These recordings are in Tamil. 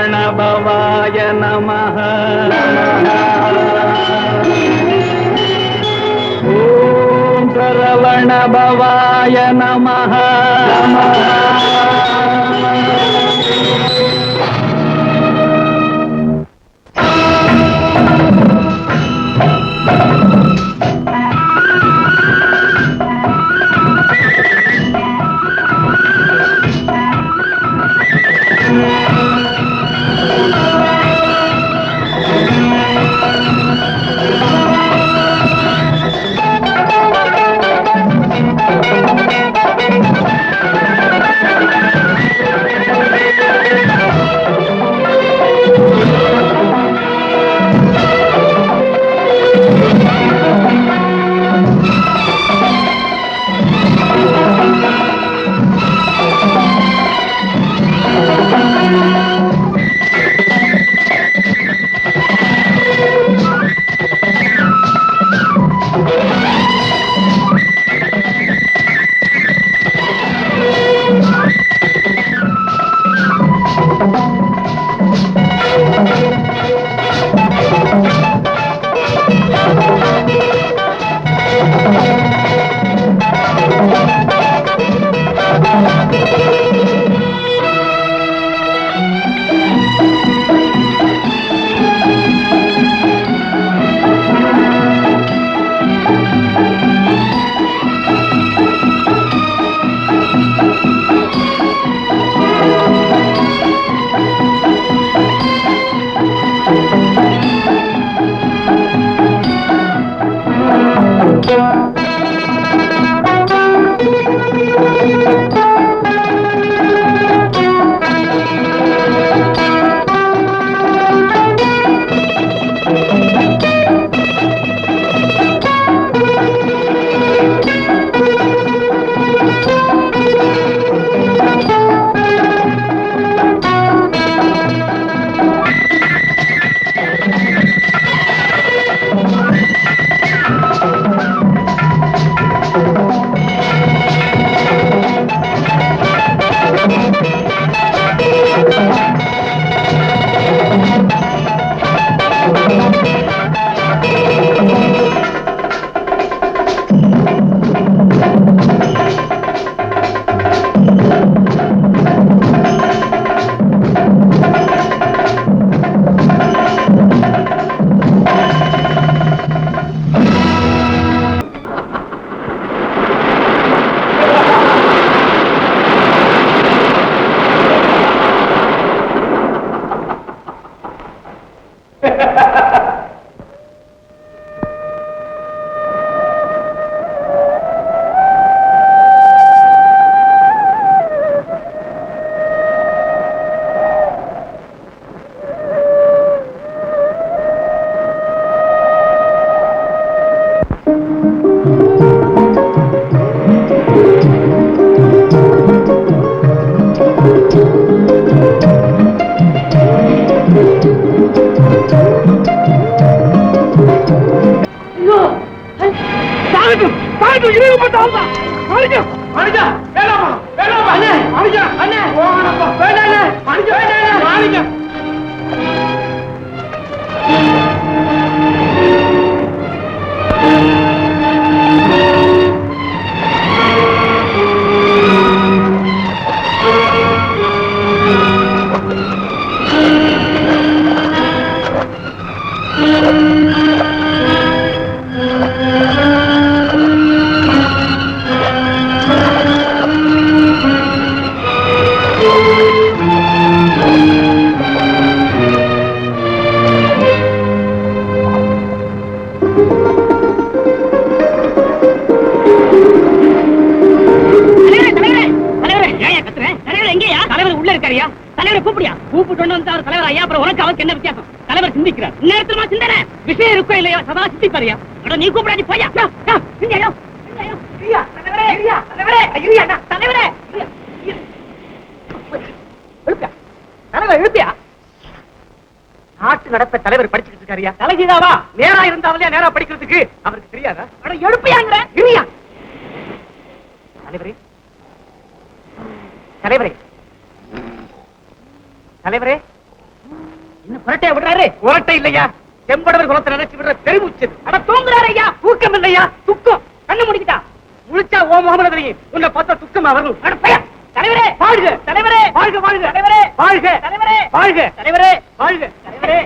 சரவணபவாய நமः. ஓம் சரவணபவாய நமः. நாட்டு நடப்ப தலைவர் படிச்சுட்டு இருக்காரியா? தலைகீழாவா? நேரா இருந்தாவலையா நேரா படிக்கிறதுக்கு அவருக்கு தெரியாதா? எழுப்பியாங்கிற தலைவரே, தலைவரே, தலைவரே, இன்னும் புரட்டைய விடுறாரு. புரட்டை இல்லையா, செம்படவர் குலத்தை நினைச்சு விடுற பெருமுச்சு. அட தூங்குறாரு ஐயா, தூக்கம் இல்லையா, துக்கம். கண்ணு முடிக்கிட்டா முழிச்சா ஓ முகமது தெரியும். உன்னை பார்த்தா துக்கமா வரும். அட பையன், தலைவரே வாழ்க, தலைவரே வாழ்க, வாழ்க தலைவரே வாழ்க, தலைவரே வாழ்க, தலைவரே வாழ்க, தலைவரே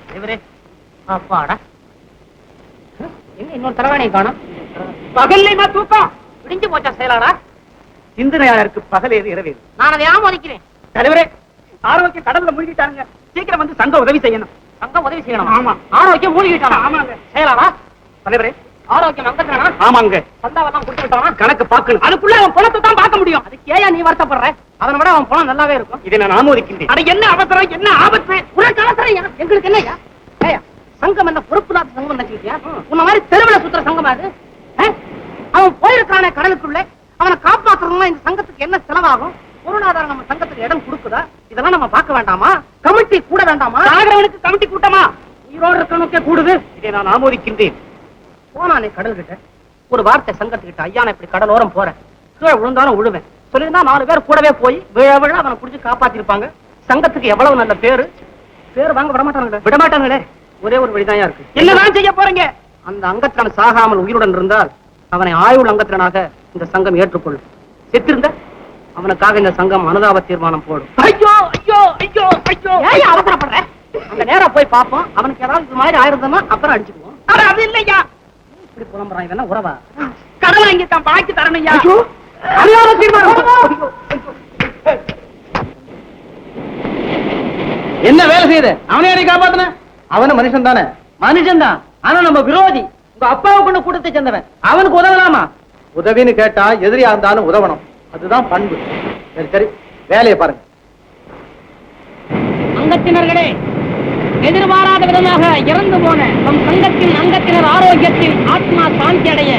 தலைவரே. அப்பாடா, எங்க இன்னொரு தலைவாணியை காணோம். பகல்லையுமா தூக்கம்? விடிஞ்சு போச்சா செயலாடா? சிந்தனையாளருக்கு பகல் ஏது இரவு ஏது? நான் அதை ஆமோதிக்கிறேன். தலைவரே, ஆரோக்கியம் கடல்ல மூழ்கிட்டானுங்க. சீக்கிரம் வந்து சங்கம் உதவி செய்யணும். சங்கம் உதவி செய்யணும்? ஆமா. ஆரோக்கியம் மூழ்கிட்டானா? ஆமாங்க. செயலாடா? தலைவரே, ஆரோக்கியம் அங்கத்தானா? ஆமாங்க. சந்தாவெல்லாம் கொடுத்து விட்டானா? கணக்கு பார்க்கணும். அதுக்குள்ள அவன் பணத்தை தான் பார்க்க முடியும். அதுக்கு ஏயா நீ வருத்தப்படுற? அவனை விட அவன் பணம் நல்லாவே இருக்கும். இதை நான் ஆமோதிக்கின்றேன். அட என்ன அவசரம், என்ன ஆபத்து? உனக்கு அவசரம் எங்களுக்கு என்னையா? ஏயா, சங்கம் என்ன பொறுப்புலாத சங்கம் நினைச்சுக்கிட்டியா? உன்ன மாதிரி தெருவில் சுத்துற சங்கம் அது. அவன் போயிருக்கான கடலுக்குள்ள, அவனை காப்பாற்றணும்னா இந்த சங்கத்துக்கு என்ன செலவாகும்? பொருளாதாரம் நம்ம சங்கத்துக்கு இடம் கொடுக்குதா? இதெல்லாம் நம்ம பார்க்க வேண்டாமா? கமிட்டி கூட வேண்டாமா? ஆகிறவனுக்கு கமிட்டி கூட்டமா? உயிரோடு இருக்கணுக்கே கூடுது. இதை நான் ஆமோதிக்கின்றேன். போனானே கடல் கிட்ட ஒரு வார்த்தை சங்கத்துக்கிட்ட, ஐயா நான் இப்படி கடலோரம் போறேன், கீழே விழுந்தாலும் விழுவேன் சொல்லிருந்தா 4 பேர் கூடவே போய் விழ விழ அவனை புடிச்சு காப்பாத்திருப்பாங்க. சங்கத்துக்கு எவ்வளவு நல்ல பேரு. பேரு வாங்க விடமாட்டாங்களே. ஒரே ஒரு வழிதான் இருக்கு. என்னதான் செய்ய போறீங்க? அந்த அங்கத்திரன் சாகாமல் உயிருடன் இருந்தால் அவனை ஆயுள் அங்கத்திரனாக இந்த சங்கம் ஏற்றுக்கொள்ளும். செத்திருந்த அவனுக்காக இந்த சங்கம் அனுதாப தீர்மானம் போடும். ஐயோ ஐயோ ஐயோ ஐயோ, ஏன் அவசரப்படுற? அந்த நேரம் போய் பார்ப்போம். அவனுக்கு ஏதாவது இது மாதிரி ஆயிருந்தோமா அப்புறம் அடிச்சுக்குவோம். அது இல்லையா, இப்படி புலம்புறான். இவன் உறவா? கடலை இங்க தான் பாக்கி தரணையா? அனுதாப தீர்மானம். என்ன வேலை செய்யுது? அவனே அடி காப்பாத்துன? அவனு மனுஷன் தானே? மனுஷன் தான், ஆனா நம்ம விரோதி. உங்க அப்பாவுக்கு கொண்டு கூட்டத்தை சேர்ந்தவன். அவனுக்கு உதவலாமா? உதவின்னு கேட்டா எதிரியா இருந்தாலும் உதவணும். அதுதான் பண்பு. சரி சரி, வேலையை பாருங்க. அங்கத்தினர்களே, எதிர்பாராத விதமாக இறந்து போன நம் சங்கத்தின் அங்கத்தினர் ஆரோக்கியத்தில் ஆத்மா சாந்தி அடைய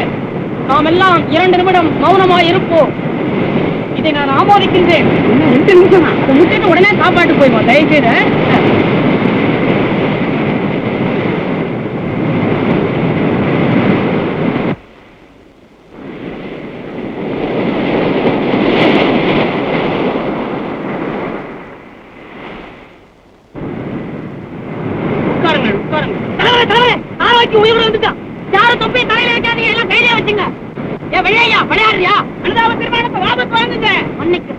நாம் எல்லாம் 2 நிமிடம் மௌனமாய் இருப்போம். இதை நான் ஆமோதிக்கின்றேன். 2 நிமிஷமா? முட்டிட்டு உடனே சாப்பாட்டு போய்வோம் தயவுசெய்து. உயிரோடு வந்துட்டான். யாரும் தொப்பி தலையில வைக்காதீங்க, எல்லாம் கையிலே வச்சுங்க. ஏன் விளையா விளையாடுறியா? அனுதாப தீர்மானத்தை வாபஸ் வாங்குங்க. அன்னைக்கு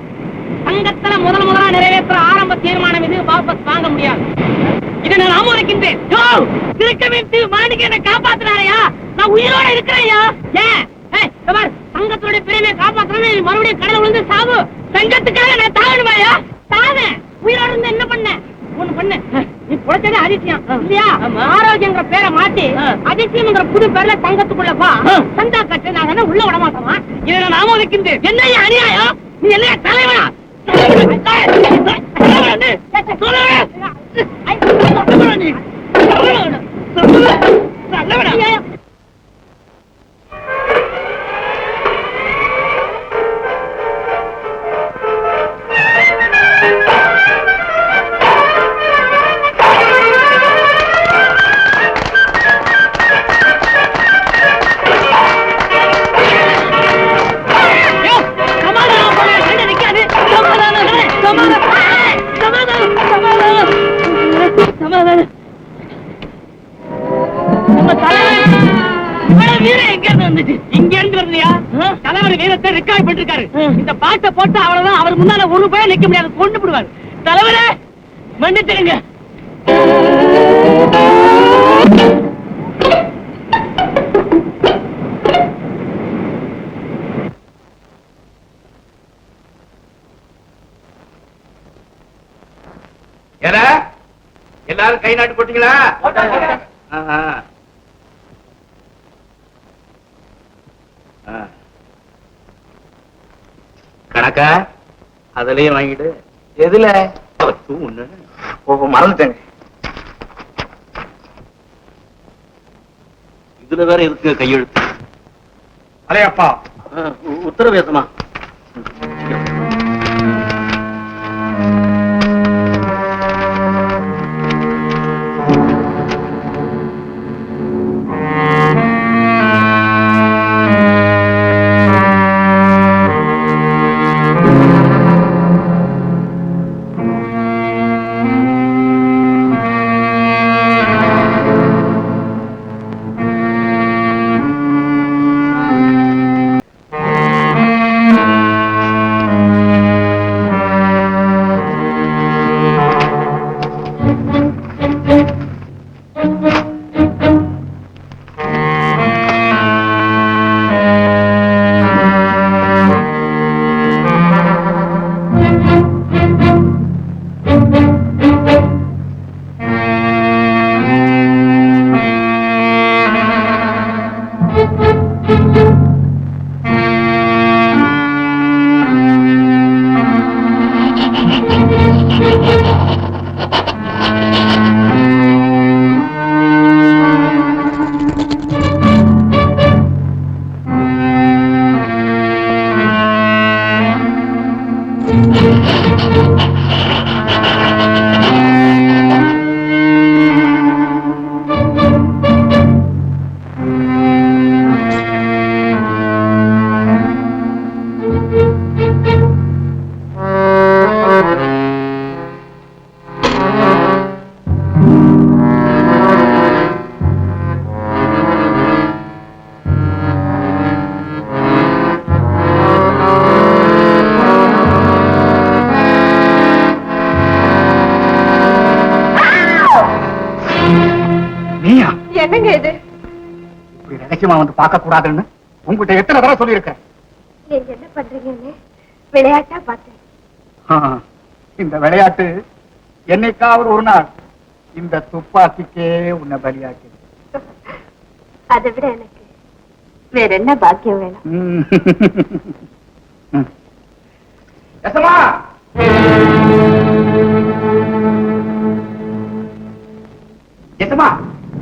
சங்கத்துல முதலா நிறைவேற்ற ஆரம்ப தீர்மானம் இது வாபஸ் வாங்க முடியாது. இதை நான் ஆமோதிக்கின்றேன். திருக்க வீட்டு மாணிக்க என்ன காப்பாத்தினாரையா? நான் உயிரோட இருக்கிறேயா? ஏன் சங்கத்துடைய பெருமையை காப்பாற்றணும், மறுபடியும் கடலை விழுந்து சாவு. சங்கத்துக்காக நான் தாழணுமாயா? தாவேன். உயிரோடு இருந்து என்ன பண்ண? ஒண்ணு பண்ணு, நீ புழைச்சதே அதிசயம் இல்லையா? ஆரோக்கியங்கிற பேரை மாத்தி அதிசயம்ங்கிற புது பேர்ல சங்கத்துக்குள்ள பா. சந்தா கட்டு நாங்க உள்ள விட மாட்டோமா? இதை நான் ஆமோதிக்கின்றேன். என்னையா அநியாயம்? நீ என்ன தலைவனா? இந்த பாட்டை போட்டு அவ்வளவுதான். அவர் முன்னால ஒரு பேர் நிக்க முடியாது, கொண்டு விடுவார். தலைவரே மன்னிச்சிருங்க. எல்லாரும் கை நாட்டு போட்டீங்களா? கணக்கா அதுலயும் வாங்கிட்டு. எதுல? மறந்துட்டேங்க. இதுல வேற இருக்கு கையெழுத்து. அலையப்பா, உத்தரவேசமா? என்னங்க இது? இப்படி ரகசியமா வந்து பார்க்க கூடாதுன்னு உங்ககிட்ட எத்தனை தடவை சொல்லியிருக்கேன். நீங்க என்ன பண்றீங்கன்னு விளையாட்டா பார்த்தேன். இந்த விளையாட்டு என்னைக்காவது ஒரு நாள் இந்த துப்பாக்கிக்கே உன்னை பலியாக்கி. அதை விட எனக்கு வேற என்ன பாக்கியம் வேணும்?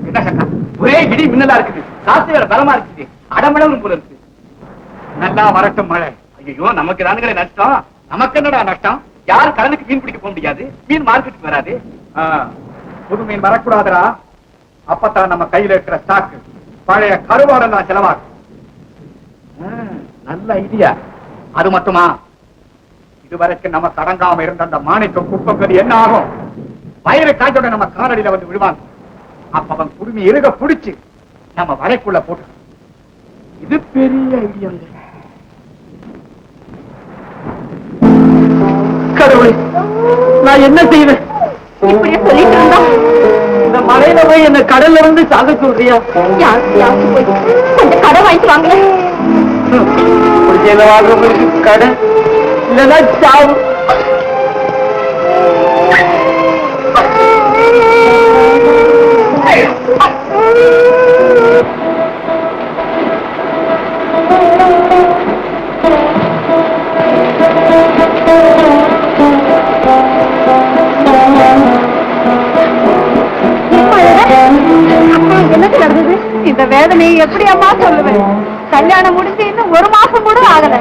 என்ன சக்கா ஒரே இடி மின்னலா இருக்குது, காத்து வேற பலமா இருக்குது, அடமளவு போல இருக்கு. நல்லா வரட்டும் மழை. ஐயோ நமக்கு தானுங்களே நஷ்டம். நமக்கு என்னடா நஷ்டம்? யாரும் கடலுக்கு மீன் பிடிக்க போக முடியாது, மீன் மார்க்கெட்டுக்கு வராது. புது மீன் வரக்கூடாதுடா. அப்பதான் நம்ம கையில இருக்கிற ஸ்டாக்கு பழைய கருவாடெல்லாம் செலவாகும். நல்ல ஐடியா. அது மட்டுமா, இதுவரைக்கும் நம்ம கடங்காம இருந்த அந்த மாணிக்கம் குப்பங்கது என்ன ஆகும்? வயிறு காய்ச்சோட நம்ம காலடியில வந்து விடுவாங்க. அப்ப அவன் குடுமி இருக புடிச்சு நம்ம வரைக்குள்ள போட்டு. இது பெரிய ஐடியா. கடவுளே, நான் என்ன செய்வேன்? இப்படியே சொல்லிட்டு இருந்தா இந்த மழையில போய் என்ன கடல்ல இருந்து சாக சொல்றியா? யாருக்கு போய் கொஞ்சம் கடை வாங்கிட்டு வாங்களேன். வாழ்றவங்களுக்கு கடை இல்லைன்னா சாவு. என்ன நடந்தது? இந்த வேதனையை எப்படி அம்மா சொல்லுவேன்? கல்யாணம் முடிஞ்சு இன்னும் ஒரு மாசம் கூட ஆகல.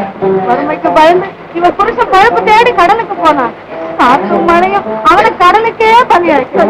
வறுமைக்கு பயந்து இவன் புருஷன் பழப்பு தேடி கடலுக்கு போனான். காற்றும் மழையும் அவனை கடலுக்கே பலியாச்சு.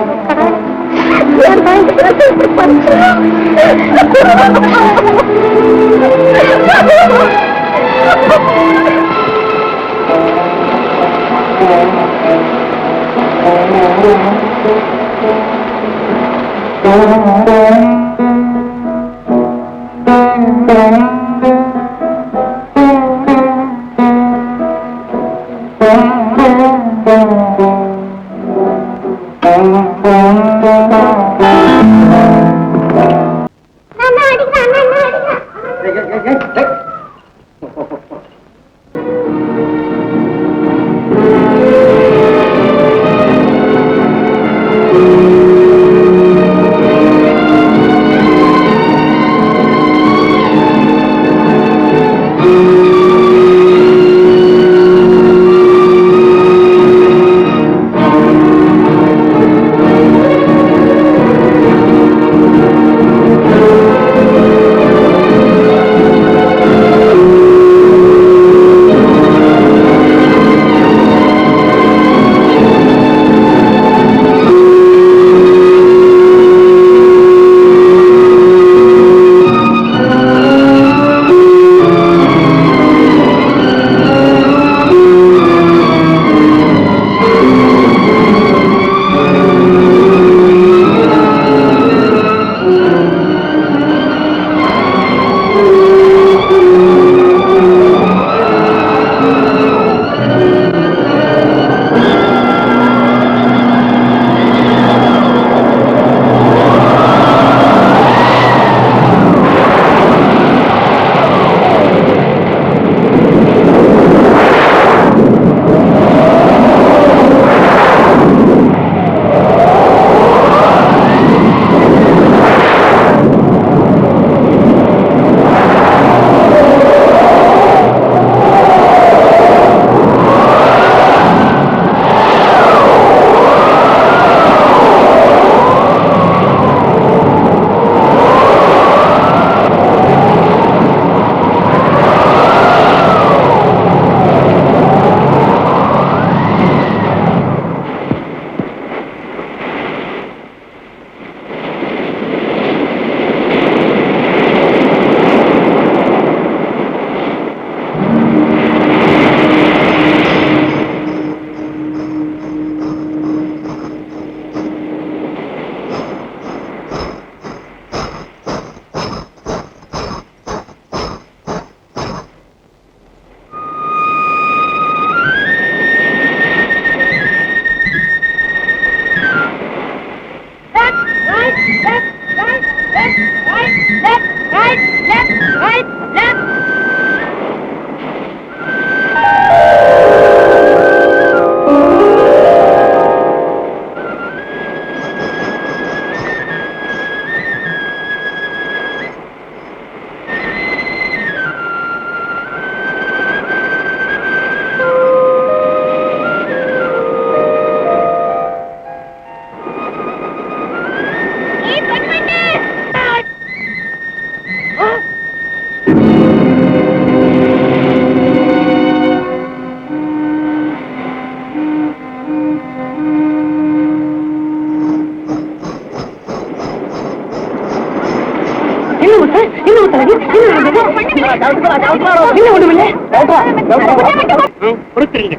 கொடுக்குறீங்க.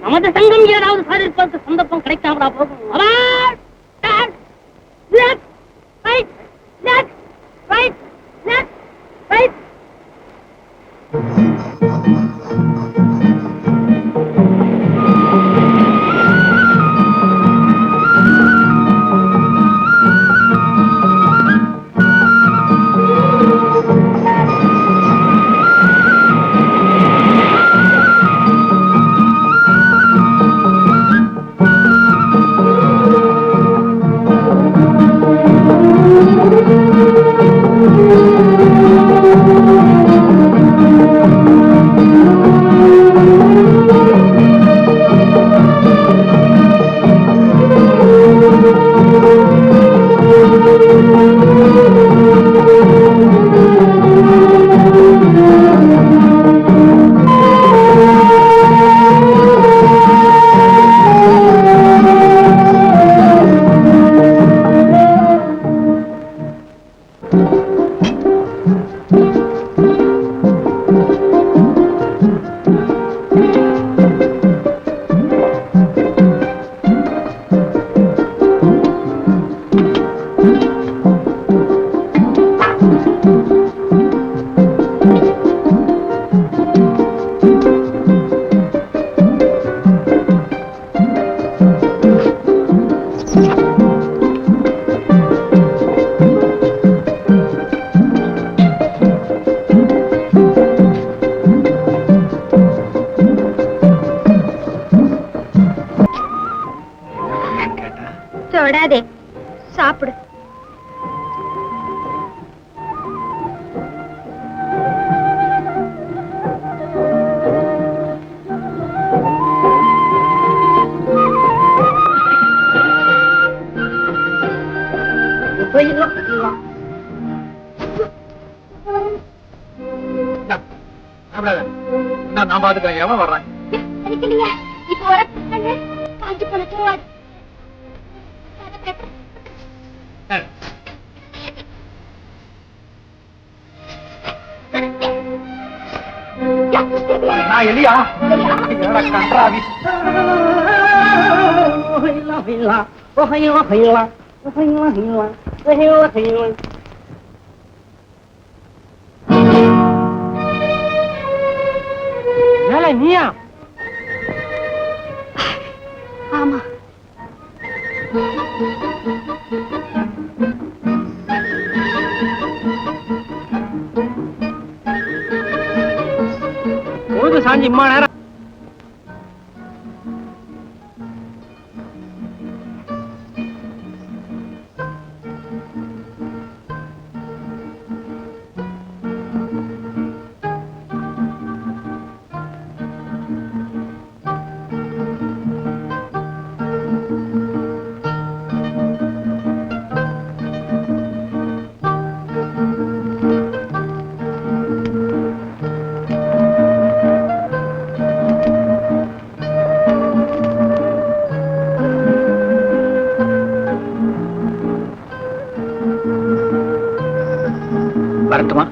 நமது சங்கம் ஏதாவது சாதிப்பதற்கு சந்தர்ப்பம் கிடைக்காமலா போகும். Left, right, left, right, left, right. தொடாதே, சாப்பிடு. நான் பாத்துக்கிறேன். எவன் வர்றான்? இப்போ வர காஞ்சி போன தோடு. நான் எலியா? கன்றாவி. நீயா? ஆமா. பொழுது சாஞ்சி இம்மா நேரம். வரட்டுமா?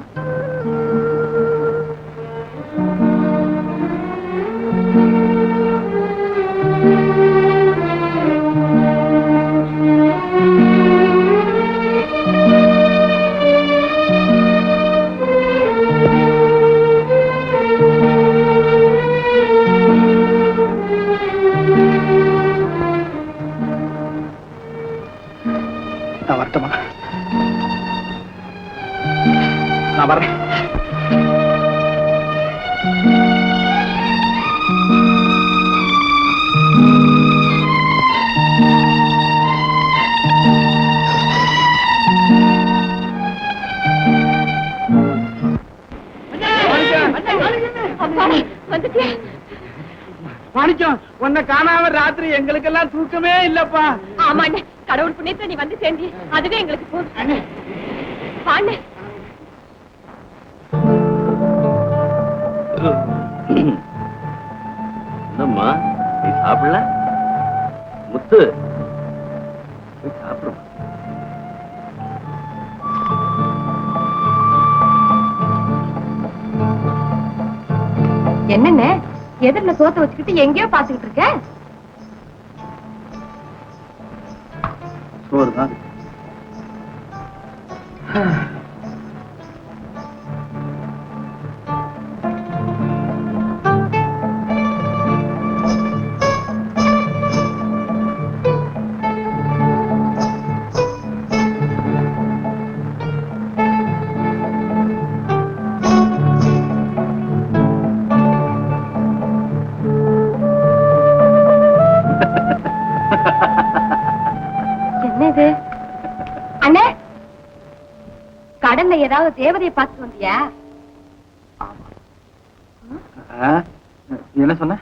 நான் வரட்டுமா? நான் வரேன். மாணிக்கம், உன்னை காணாம ராத்திரி எங்களுக்கெல்லாம் தூக்கமே இல்லப்பா. ஆமா அண்ணே, கடவுள் புண்ணியத்துல நீ வந்து சேர்ந்தி, அதுவே எங்களுக்கு போதும். வாண்ணே. என்னம்மா நீ சாப்பிடல? முத்து போய் சாப்பிடும். என்னென்ன எதிரில சோத்த வச்சுக்கிட்டு எங்கேயோ பாத்துக்கிட்டு இருக்க? சோறு தான். என்னது அண்ணே, கடல்ல ஏதாவது தேவதையை பார்த்து வந்தியா? என்ன சொன்ன?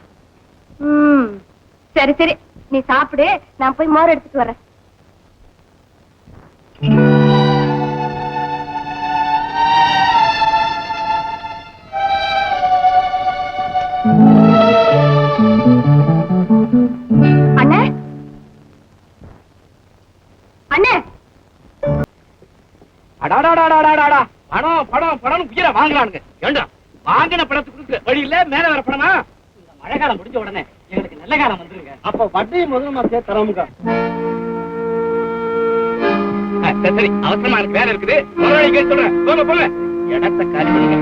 சரி சரி, நீ சாப்பிடு, நான் போய் மோர் எடுத்துட்டு வரேன். அண்ணே அண்ணே, அடாடாடாடாடாடா, பணம் பணம் பணம் உயிரை வாங்கலானுங்க. ஏண்டா வாங்கின பணத்துக்கு கொடுக்குற வழி இல்ல, மேல வர பணமா? இந்த மழை காலம் முடிஞ்ச உடனே எங்களுக்கு நல்ல காலம் வந்துருங்க. அப்ப வட்டி முதல்ல தரமுங்க. சரி, அவசரமா எனக்கு வேலை இருக்குது, முதலாளி சொல்றேன். போங்க போங்க, இடத்தை காலி பண்ணுங்க.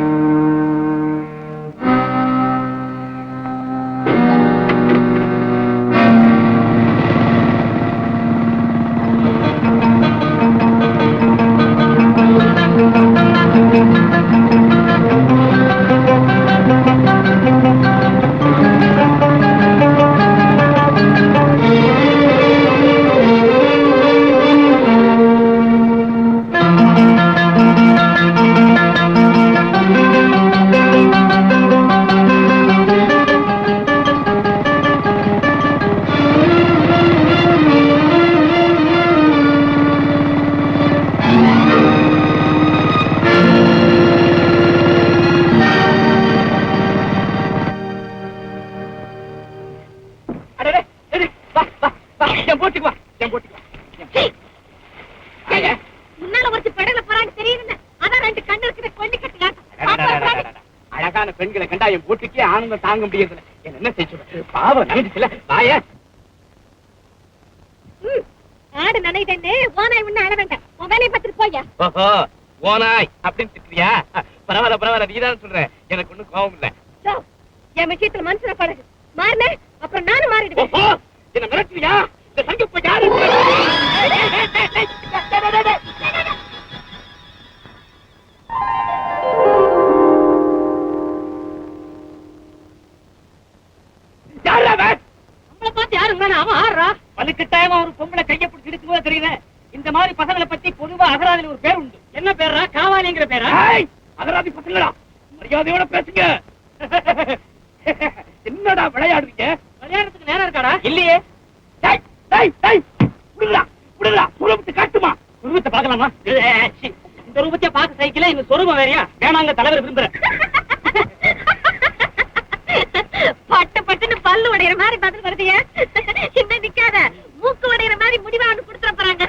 அழகான பெண்களை கண்டா என் போட்டுக்கே ஆனந்தம் தாங்க முடியல. என்ன செய்ய பாவம் நினைச்சுல வாய. ஆடு நினைதே ஓனாய் ஒண்ணு அழ வேண்டாம், உன் வேலையை பார்த்துட்டு போயா. ஓஹோ, ஓனாய் அப்படின்னு திட்டுறியா? பரவாயில்ல பரவாயில்ல, நீதான் சொல்ற, எனக்கு ஒண்ணும் கோபம் இல்ல. என் விஷயத்துல மனுஷன பழகு, மாறின அப்புறம் நானும் மாறிடுவேன். ஓஹோ, என்ன மிரட்டுறியா? இந்த சங்கப்ப யாரு? நம்மளை பார்த்து யாருங்க அவன் ஆடுறா? வலுக்கட்டாயமா ஒரு பொம்பளை கையை பிடிச்சி எடுத்து தெரியல. இந்த மாதிரி பசங்களை பத்தி பொதுவா அகராதில ஒரு பேர் உண்டு. என்ன பேரா? காவாலிங்கிற பேரா? அகராதி பசங்களா, மரியாதையோட பேசுங்க. என்னடா விளையாடுறீங்க? விளையாடுறதுக்கு நேரம் இருக்காடா? இல்லையே. உருவத்தை காட்டுமா? உருவத்தை பார்க்கலாமா? இந்த ரூபத்தை பார்க்க சைக்கிள இந்த சொருபம் வேறையா? வேணாங்க, தலைவர் விரும்புறேன். பட்டு பட்டுன்னு பல்லு உடையிற மாதிரி பதில் வருதிய. இன்னும் நிக்காத, மூக்கு உடையிற மாதிரி முடிவான்னு கொடுத்துட போறாங்க.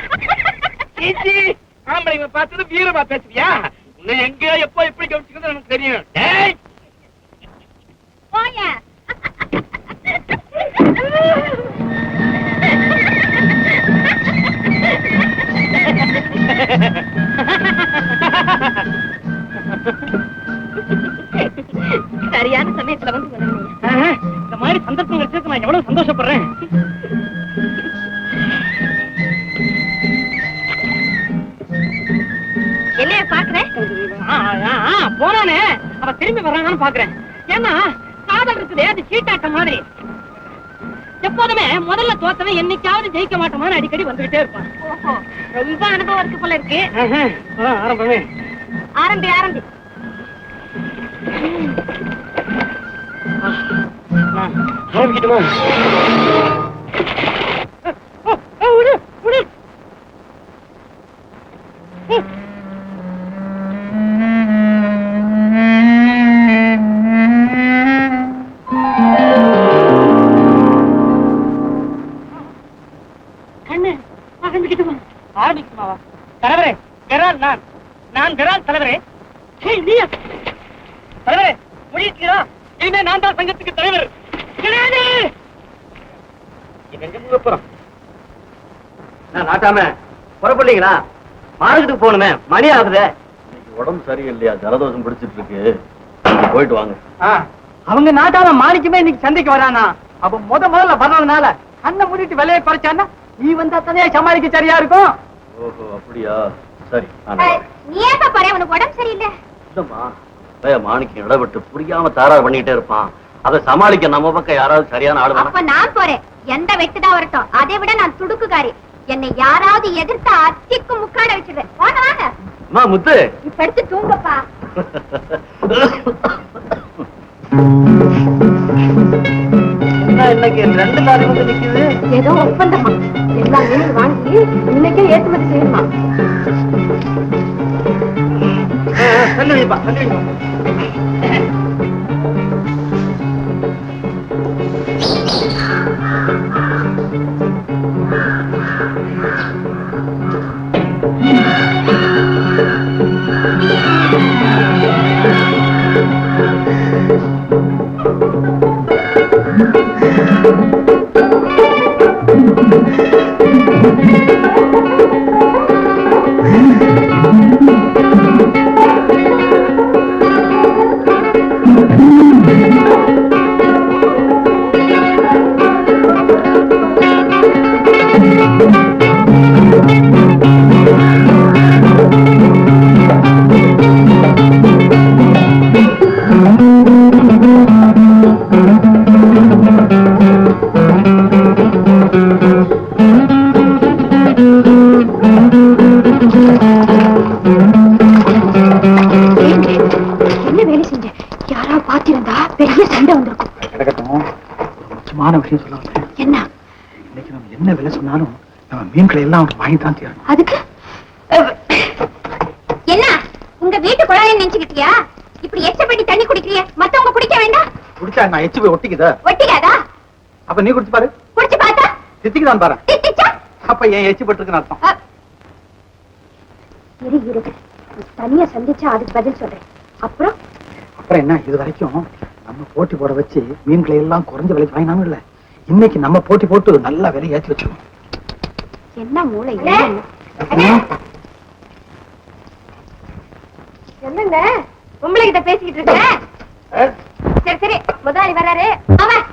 ஆம்பளைங்க பார்த்தது வீரமா பேசுவியா? உன்னை எங்க எப்போ எப்படி கவனிச்சுக்கிறது எனக்கு தெரியும். போயா. சரியான சமயத்துல வந்து இந்த மாதிரி சந்தர்ப்பம் கிடைச்சதுக்கு நான் எவ்வளவு சந்தோஷப்படுறேன். என்னைய பாக்குறேன்? போனானே அவ திரும்பி வர்றாங்கன்னு பாக்குறேன். ஏன்னா காதல் இருக்குது, அது சீட்டாட்டம் மாதிரி. எப்போதுமே முதல்ல தோத்தவன் என்னைக்காவது ஜெயிக்க மாட்டோமான்னு அடிக்கடி வந்துகிட்டே இருப்பான். ஓஹோ, ரொம்ப அனுபவம் இருக்கு போல இருக்கு. ஆரம்பமே. ஆரம்பி ஆரம்பி. ஆரம்பிக்கிட்டுமா? கண்ணு ஆரம்பிக்கிட்டுமா? ஆரம்பிக்குமாவா? தலைவரே, கெரால் நான் கெரால் தலைவரே. தலைவரே முடிக்கிறா? இனிமே நான் தான் சங்கத்துக்கு தலைவர். கிடையாது. எங்க போறோம்? நாட்டாம புறப்பட்டீங்களா? மார்க்கெட்டுக்கு போகணுமே, மணி ஆகுது. உடம்பு சரியில்லையா, ஜலதோஷம் பிடிச்சிட்டு இருக்கு, போயிட்டு வாங்க. அவங்க நாட்டாம மாணிக்குமே இன்னைக்கு சந்தைக்கு வரானா? அப்ப முதல்ல வர்றதுனால கண்ணை மூடிட்டு விலையை குறைச்சான்னா நீ வந்தா தானே சமாளிக்க சரியா இருக்கும். ஓஹோ, அப்படியா? சரி. நீ ஏப்பா போற? உனக்கு உடம்பு சரியில்லை. இல்லம்மா, மாணிக்கம் இடப்பட்டு புரியாம தாராறு பண்ணிட்டே இருப்பான். அதை சமாளிக்க நம்ம பக்கம் யாராவது சரியான ஆளு அப்ப நான் போறேன். எந்த வெட்டுதான் வரட்டும், அதை விட நான் துடுக்குக்காரி. என்னை யாராவது எதிர்த்தா அத்திக்கு முக்காட வச்சிருவேன். வாங்க வாங்க. அம்மா முத்து, இப்ப எடுத்து தூங்கப்பா. இன்னைக்கு 2 லாரி வந்து நிக்குது. ஏதோ ஒப்பந்தமா எல்லாமே வாங்கி இன்னைக்கே ஏற்றுமதி செய்யணுமா? என்ன வேலை செஞ்ச? யாராவது பாத்திருந்தா பெரிய சண்டை வந்திருக்கும். முக்கியமான விஷயம் சொல்ல வந்தேன். என்ன? இன்னைக்கு நம்ம என்ன விலை சொன்னாலும் நம்ம மீன்களை எல்லாம் அவனுக்கு வாங்கி தான் தீரணும். அதுக்கு என்ன உங்க வீட்டு குழாயை நினைச்சுக்கிட்டியா? இப்படி எச்சப்படி தண்ணி குடிக்கிறிய, மத்தவங்க குடிக்க வேண்டாம். குடிச்சா நான் எச்சு போய் ஒட்டிக்குதா? ஒட்டிக்காதா? அப்ப நீ குடிச்சு பாரு. குடிச்சு பார்த்தா தித்திக்கு தான் பாரு. தித்திச்சா? அப்ப என் எச்சு பட்டுருக்குன்னு அர்த்தம். இரு தனியா சந்திச்சா அதுக்கு பதில் சொல்றேன். அப்புறம் என்ன, இது வரைக்கும் நம்ம போட்டி போட வச்சு மீன்களை எல்லாம் குறைஞ்ச விலைக்கு வாங்கினாலும் இல்ல, இன்னைக்கு நம்ம போட்டி போட்டு நல்ல விலை ஏற்றி வச்சிருவோம். என்ன மூளை? என்னங்க உங்களை கிட்ட பேசிக்கிட்டு இருக்க? சரி முதலாளி வர்றாரு. அவன்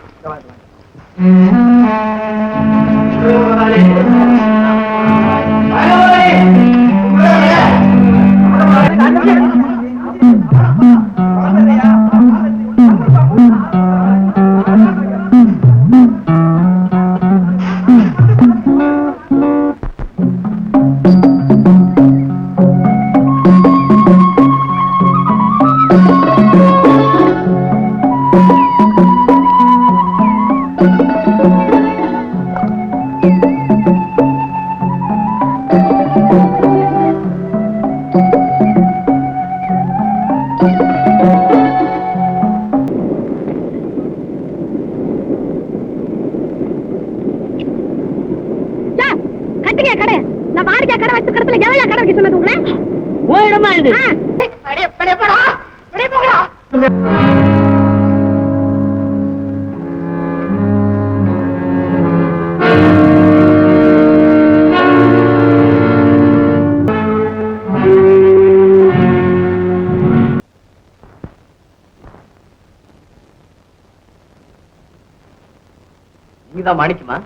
நீதான் மாணிக்குமா?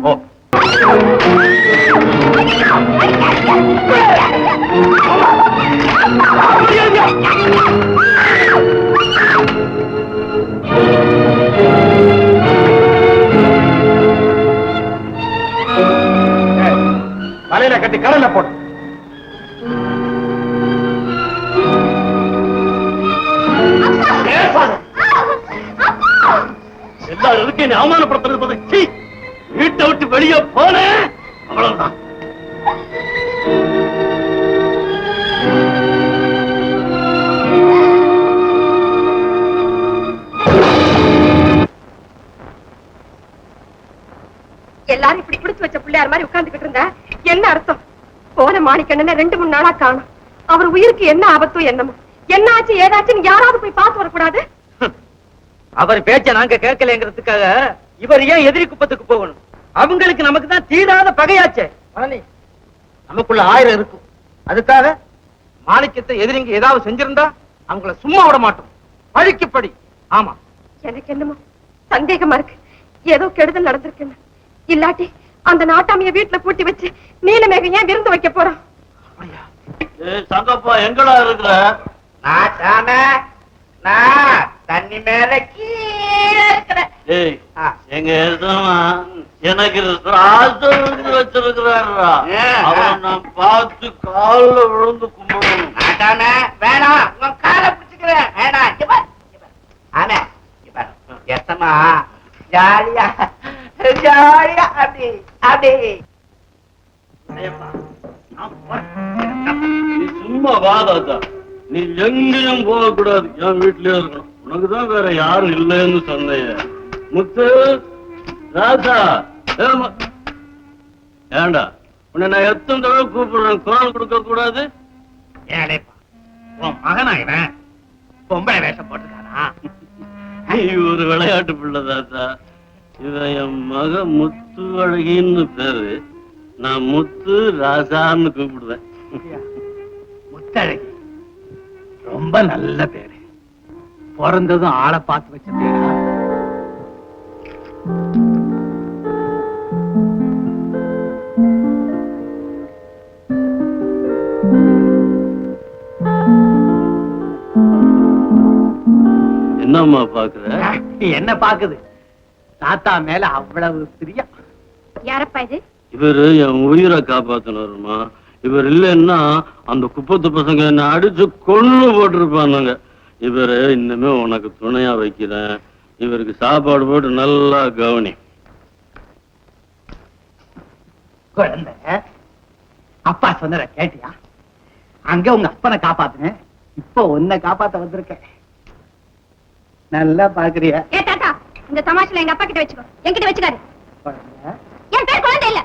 ஓ, வலையில கட்டி கடல்ல போட்டு எல்லாரும் இருக்கு என்னை அவமானப்படுத்துறது. வீட்டை விட்டு வெளியே போன அவ்வளவுதான். எல்லாரும் இப்படி குடிச்சு வச்ச பிள்ளையார் மாதிரி உட்கார்ந்துகிட்டு இருந்தா என்ன அர்த்தம்? போன மாணிக்கண்ணனை 2-3 நாளா காணும். அவர் உயிருக்கு என்ன ஆபத்தோ என்னமோ, என்ன ஆச்சு ஏதாச்சுன்னு யாராவது போய் பார்த்து வரக்கூடாது? அவர் பேச்ச நாங்க கேட்கலங்கிறதுக்காக இவர் ஏன் எதிரி குப்பத்துக்கு போகணும்? அவங்களுக்கு நமக்கு தான் தீராத பகையாச்சே. நமக்குள்ள 1000 இருக்கும். அதுக்காக மாணிக்கத்தை எதிரிங்க ஏதாவது செஞ்சிருந்தா அவங்கள சும்மா விட மாட்டோம். பழிக்கு படி. ஆமா, எனக்கு என்னமோ சந்தேகமா இருக்கு. ஏதோ கெடுதல் நடந்திருக்குன்னு. இல்லாட்டி அந்த நாட்டாமைய வீட்டுல கூட்டி வச்சு நீலமேகம் ஏன் விருந்து வைக்க போறான்? சங்கப்பா எங்கடா இருக்கிற? தண்ணி மேல கீழே இருக்கிறேன். எங்க எனக்கு வச்சிருக்கிறாரா? அவரை நான் பார்த்து காலில் விழுந்து கும்பிடணும். வேணாம், உன் காலை பிடிச்சுக்கிறேன். வேணாம். ஆனா எத்தமா ஜாலியா ஜாலியா அப்படி அப்படி. நீ சும்மா வாதாத்தா, நீ எங்கேயும் போக கூடாது, என் வீட்லயே இருக்கணும். உனக்குதான் வேற யாரும் இல்லைன்னு சொன்னைய. முத்து, ராசா, ஏண்டா உன்னை நான் எத்தனை தடவை கூப்பிடுறேன், குரல் கொடுக்க கூடாது? ஏடேப்பா, உன் மகனாயினேன் பொம்பளை வேஷம் போட்டுக்கானா? நீ ஒரு விளையாட்டு பிள்ளை தாத்தா. இவன் என் மக முத்து அழகின்னு பேரு. நான் முத்து ராசான்னு கூப்பிடுவேன். முத்தழகி ரொம்ப நல்ல பேரு. பிறந்ததும் ஆளை பார்த்து வச்ச பேரா? என்னம்மா பாக்குற? என்ன பாக்குது? தாத்தா மேல அவ்வளவு பிரியம். யாரப்பா இது? இவரு என் உயிரை காப்பாத்தினாருமா. இவர் இல்லைன்னா அந்த குப்பத்து பசங்க என்ன அடிச்சு கொண்டு போட்டிருப்பானுங்க. இவரு இன்னுமே உனக்கு துணையா வைக்கிறேன். இவருக்கு சாப்பாடு போட்டு நல்லா கவனி. குழந்தை, அப்பா சொன்னத கேட்டியா? அங்க உங்க அப்பனை காப்பாத்துனேன், இப்போ உன்னை காப்பாத்த வந்திருக்கேன். நல்லா பாக்குறியா? ஏ தாத்தா, இந்த தமாஷில எங்க அப்பா கிட்ட வச்சுக்கோ, என்கிட்ட வச்சுக்காரு. குழந்தை, என் பேர் குழந்தை இல்ல,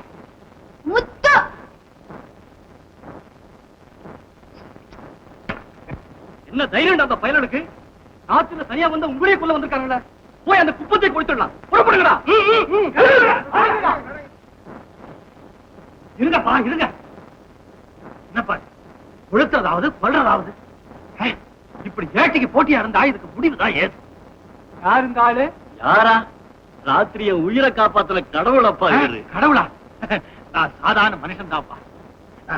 முத்து. என்ன தைரியம் அந்த பயலுக்கு? நாத்துல தனியா வந்து உங்களே கொள்ள வந்திருக்காங்கல்ல, போய் அந்த குப்பத்தை கொடுத்துடலாம். புறப்படுங்கடா. இருங்கப்பா, இருங்க. என்னப்பா கொளுத்துறதாவது கொல்றதாவது? இப்படி ஏட்டிக்கு போட்டியா இருந்தா இதுக்கு முடிவுதான் ஏது. யாரு இந்த ஆளு? யாரா? ராத்திரிய உயிரை காப்பாத்துல கடவுளப்பா இவரு. கடவுளா? நான் சாதாரண மனுஷன் தான்ப்பா.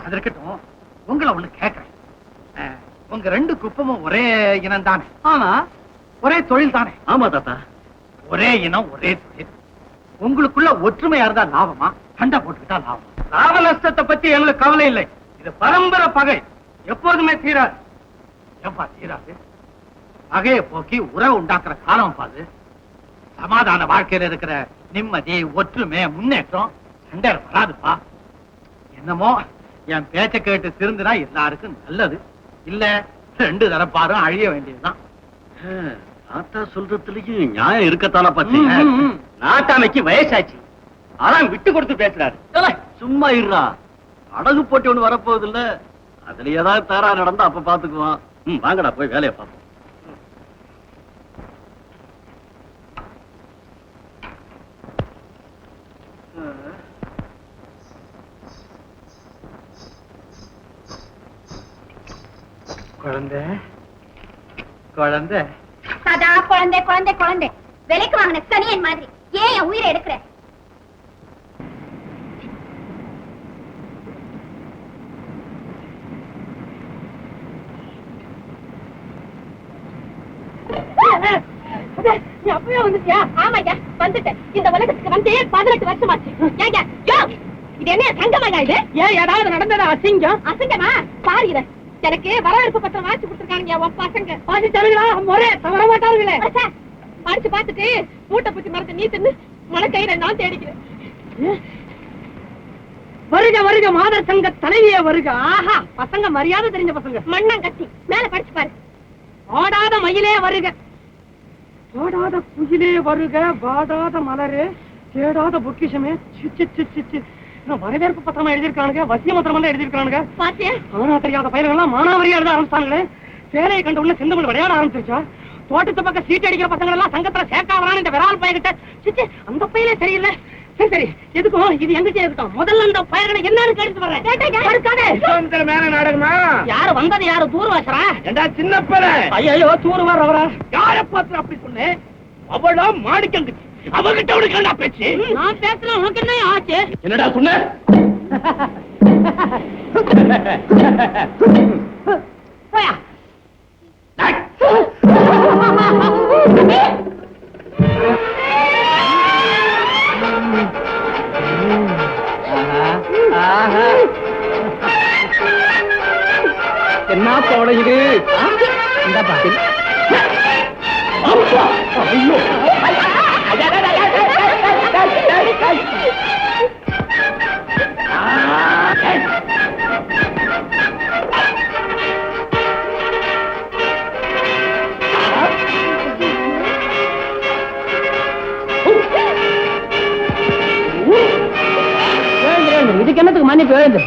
அது இருக்கட்டும், உங்களை ஒண்ணு கேட்கிறேன். உங்க 2 குப்பமும் ஒரே இனம் தானே? ஆமா. ஒரே தொழில் தானே? ஆமா தாத்தா. ஒரே இனம் ஒரே தொழில். உங்களுக்குள்ள ஒற்றுமையா இருந்தா லாபமா, சண்டை போட்டுக்கிட்டா லாபம்? லாப நஷ்டத்தை பத்தி எங்களுக்கு கவலை இல்லை. இது பரம்பரை பகை, எப்போதுமே தீராது. ஏப்பா தீராது? பகையை போக்கி உறவு உண்டாக்குற காலம் பாது. சமாதான வாழ்க்கையில இருக்கிற நிம்மதி, ஒற்றுமை, முன்னேற்றம் சண்டை வராதுப்பா. என்னமோ என் பேச்ச கேட்டு திருந்தினா எல்லாருக்கும் நல்லது. இல்ல 2 தரப்பாரும் அழிய வேண்டியதுதான். தாத்தா சொல்றதுலயும் நியாயம் இருக்கத்தான பத்தி. நாட்டாமைக்கு வயசாச்சு, அதான் விட்டு கொடுத்து பேசுறாரு. சும்மா இருடா. அடகு போட்டி ஒண்ணு வரப்போகுது இல்ல, அதுல ஏதாவது தயாரா நடந்தா அப்ப பாத்துக்குவான். வாங்கடா போய் வேலையை பார்ப்போம். குழந்தை, குழந்தை, சதா குழந்தை குழந்தை குழந்தை. விலைக்கு வாங்கின சனியன் மாதிரி ஏன் என் உயிரை எடுக்கிற? அப்பவே வந்துட்டியா? ஆமாய்யா, வந்துட்டேன். இந்த உலகத்துக்கு வந்து 18 வருஷமாச்சு. ஏங்க, இது என்ன சங்கமாயா? இது ஏன் ஏதாவது நடந்ததா? அசிங்கம்? அசிங்கமா? பாருங்க, எனக்கு வரவேற்பு பத்திரம் வாங்கி கொடுத்துருக்காங்க உன் பசங்க. பாதிச்சாருங்களா? முறை தவற மாட்டாருங்களே. படிச்சு பார்த்துட்டு மூட்டை பூச்சி மரத்தை நீ தின்னு மனக்கையில நான் தேடிக்கிறேன். வருக வருக மாதர் சங்க தலைவியே வருக. ஆஹா, பசங்க மரியாதை தெரிஞ்ச பசங்க. மண்ணம் கட்டி மேல படிச்சு பாரு. ஓடாத மயிலே வருக, ஓடாத குயிலே வருக, வாடாத மலரே, தேடாத பொக்கிஷமே. வரவேற்பு பத்திரமா எழுதியிருக்கானுங்க, வசிய மந்திரம் எல்லாம் எழுதியிருக்கானுங்க. பாத்தியா? ஆனா தெரியாத பயிர்கள் எல்லாம் மானாவரியா எழுத ஆரம்பிச்சாங்களே. சேலையை கண்ட உள்ள செந்தமிழ் விளையாட ஆரம்பிச்சிருச்சா? தோட்டத்து பக்கம் சீட்டு அடிக்கிற பசங்க எல்லாம் சங்கத்துல சேர்க்காவறான்னு இந்த விரால் பையகிட்ட சிச்சி அந்த பையலே சரியில்லை. சரி சரி, எதுக்கும் இது எங்கிட்ட இருக்கட்டும். முதல்ல அந்த பயிர்களை என்னன்னு கேட்டு வர்றேன். மேல நாடகமா யாரு வந்தது, யாரு தூர் வாசரா? ஏண்டா சின்ன பையல, ஐயோ தூர் வர்றவரா? யார பார்த்து அப்படி சொன்ன? அவளா மாணிக்கங்க, அவகிட்ட உனக்கு என்ன பேச்சு? நான் பேசுறேன், உனக்கு என்ன ஆச்சு? என்னடா சொன்ன? போயா. என்ன போட இது? இந்தப்பா. ஐயோ இதுக்கு என்னத்துக்கு மன்னிப்பு எழுது?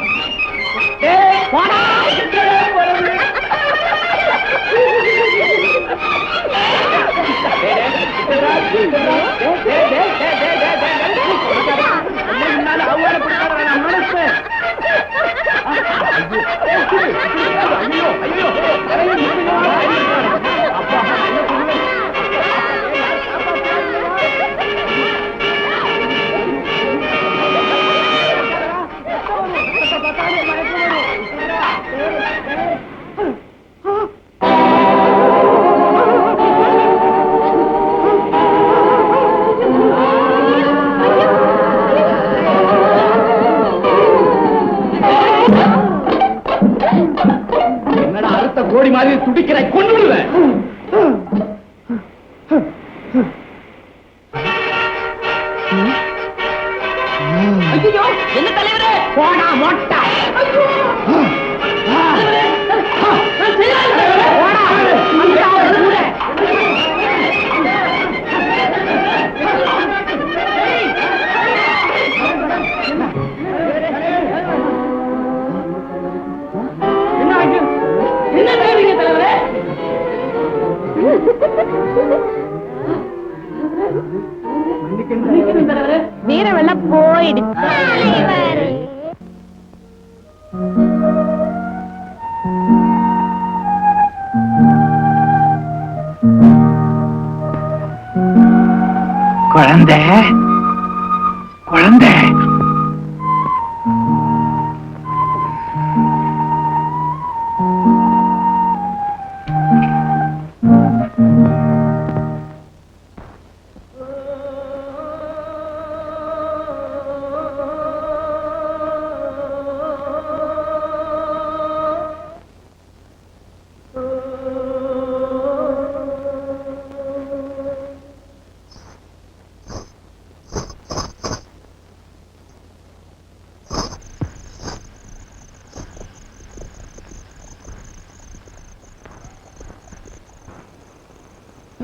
கோடி மாதிரி துடிக்கிறாய், கொண்டு விடுவேன். என்ன தலைவரே? போனா மொட்டை. வீரவெல்லாம் போயிடுச்சு. குழந்தை குழந்தை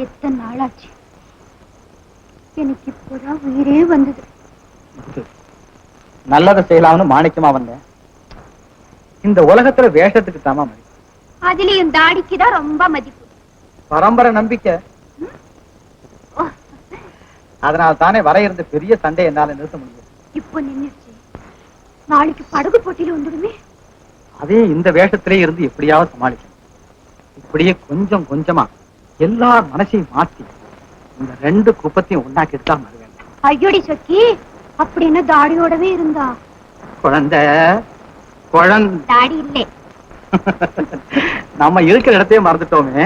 எத்தனை நாளாச்சு, எனக்கு இப்போதான் உயிரே வந்தது. நல்லதை செய்யலாம்னு மாணிக்கமா வந்தேன். இந்த உலகத்துல வேஷத்துக்கு தாமா மதிப்பு, அதுலயும் தாடிக்குதான் ரொம்ப மதிப்பு. பரம்பரை நம்பிக்கை. அதனால தானே வர இருந்த பெரிய சண்டை என்னால நிறுத்த முடியும். இப்போ நின்னுச்சு, நாளைக்கு படகு போட்டியில வந்துடுமே. அதே இந்த வேஷத்திலே இருந்து எப்படியாவது சமாளிக்கணும். இப்படியே கொஞ்சம் கொஞ்சமா எல்லார் மனசையும் மாத்தி இந்த ரெண்டு குப்பத்தையும் ஒன்னாக்கிட்டு தான் வருவேன். ஐயோடி சொக்கி, அப்படின்னு தாடியோடவே இருந்தா? குழந்தை குழந்தை தாடி இல்லை. நம்ம இருக்கிற இடத்தையே மறந்துட்டோமே.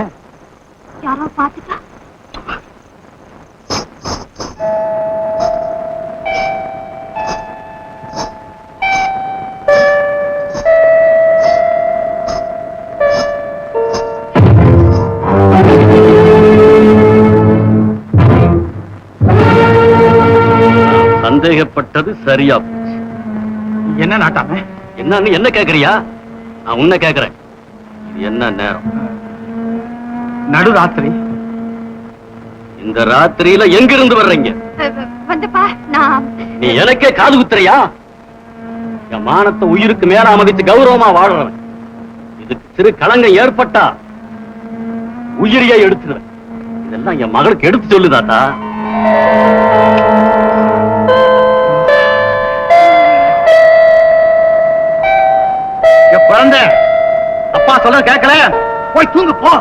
யாரோ பாத்துட்டா. சந்தேகப்பட்டது சரியா போச்சு. என்ன நாட்டாம? என்னன்னு என்ன கேக்குறியா? நான் உன்னை கேக்குறேன். இது என்ன நேரம்? நடுராத்திரி. இந்த ராத்திரியில எங்கிருந்து வர்றீங்க? வந்துப்பா, நான் நீ எனக்கே காது குத்துறியா? என் மானத்தை உயிருக்கு மேல மதிச்சு கௌரவமா வாழ்றவன். இதுக்கு சிறு களங்கம் ஏற்பட்டா உயிரியே எடுத்துக்கிறேன். இதெல்லாம் என் மகளுக்கு எடுத்து சொல்லுதாத்தா. குழந்தை அப்பா சொல்ல கேட்கல, போய் தூங்கு போ.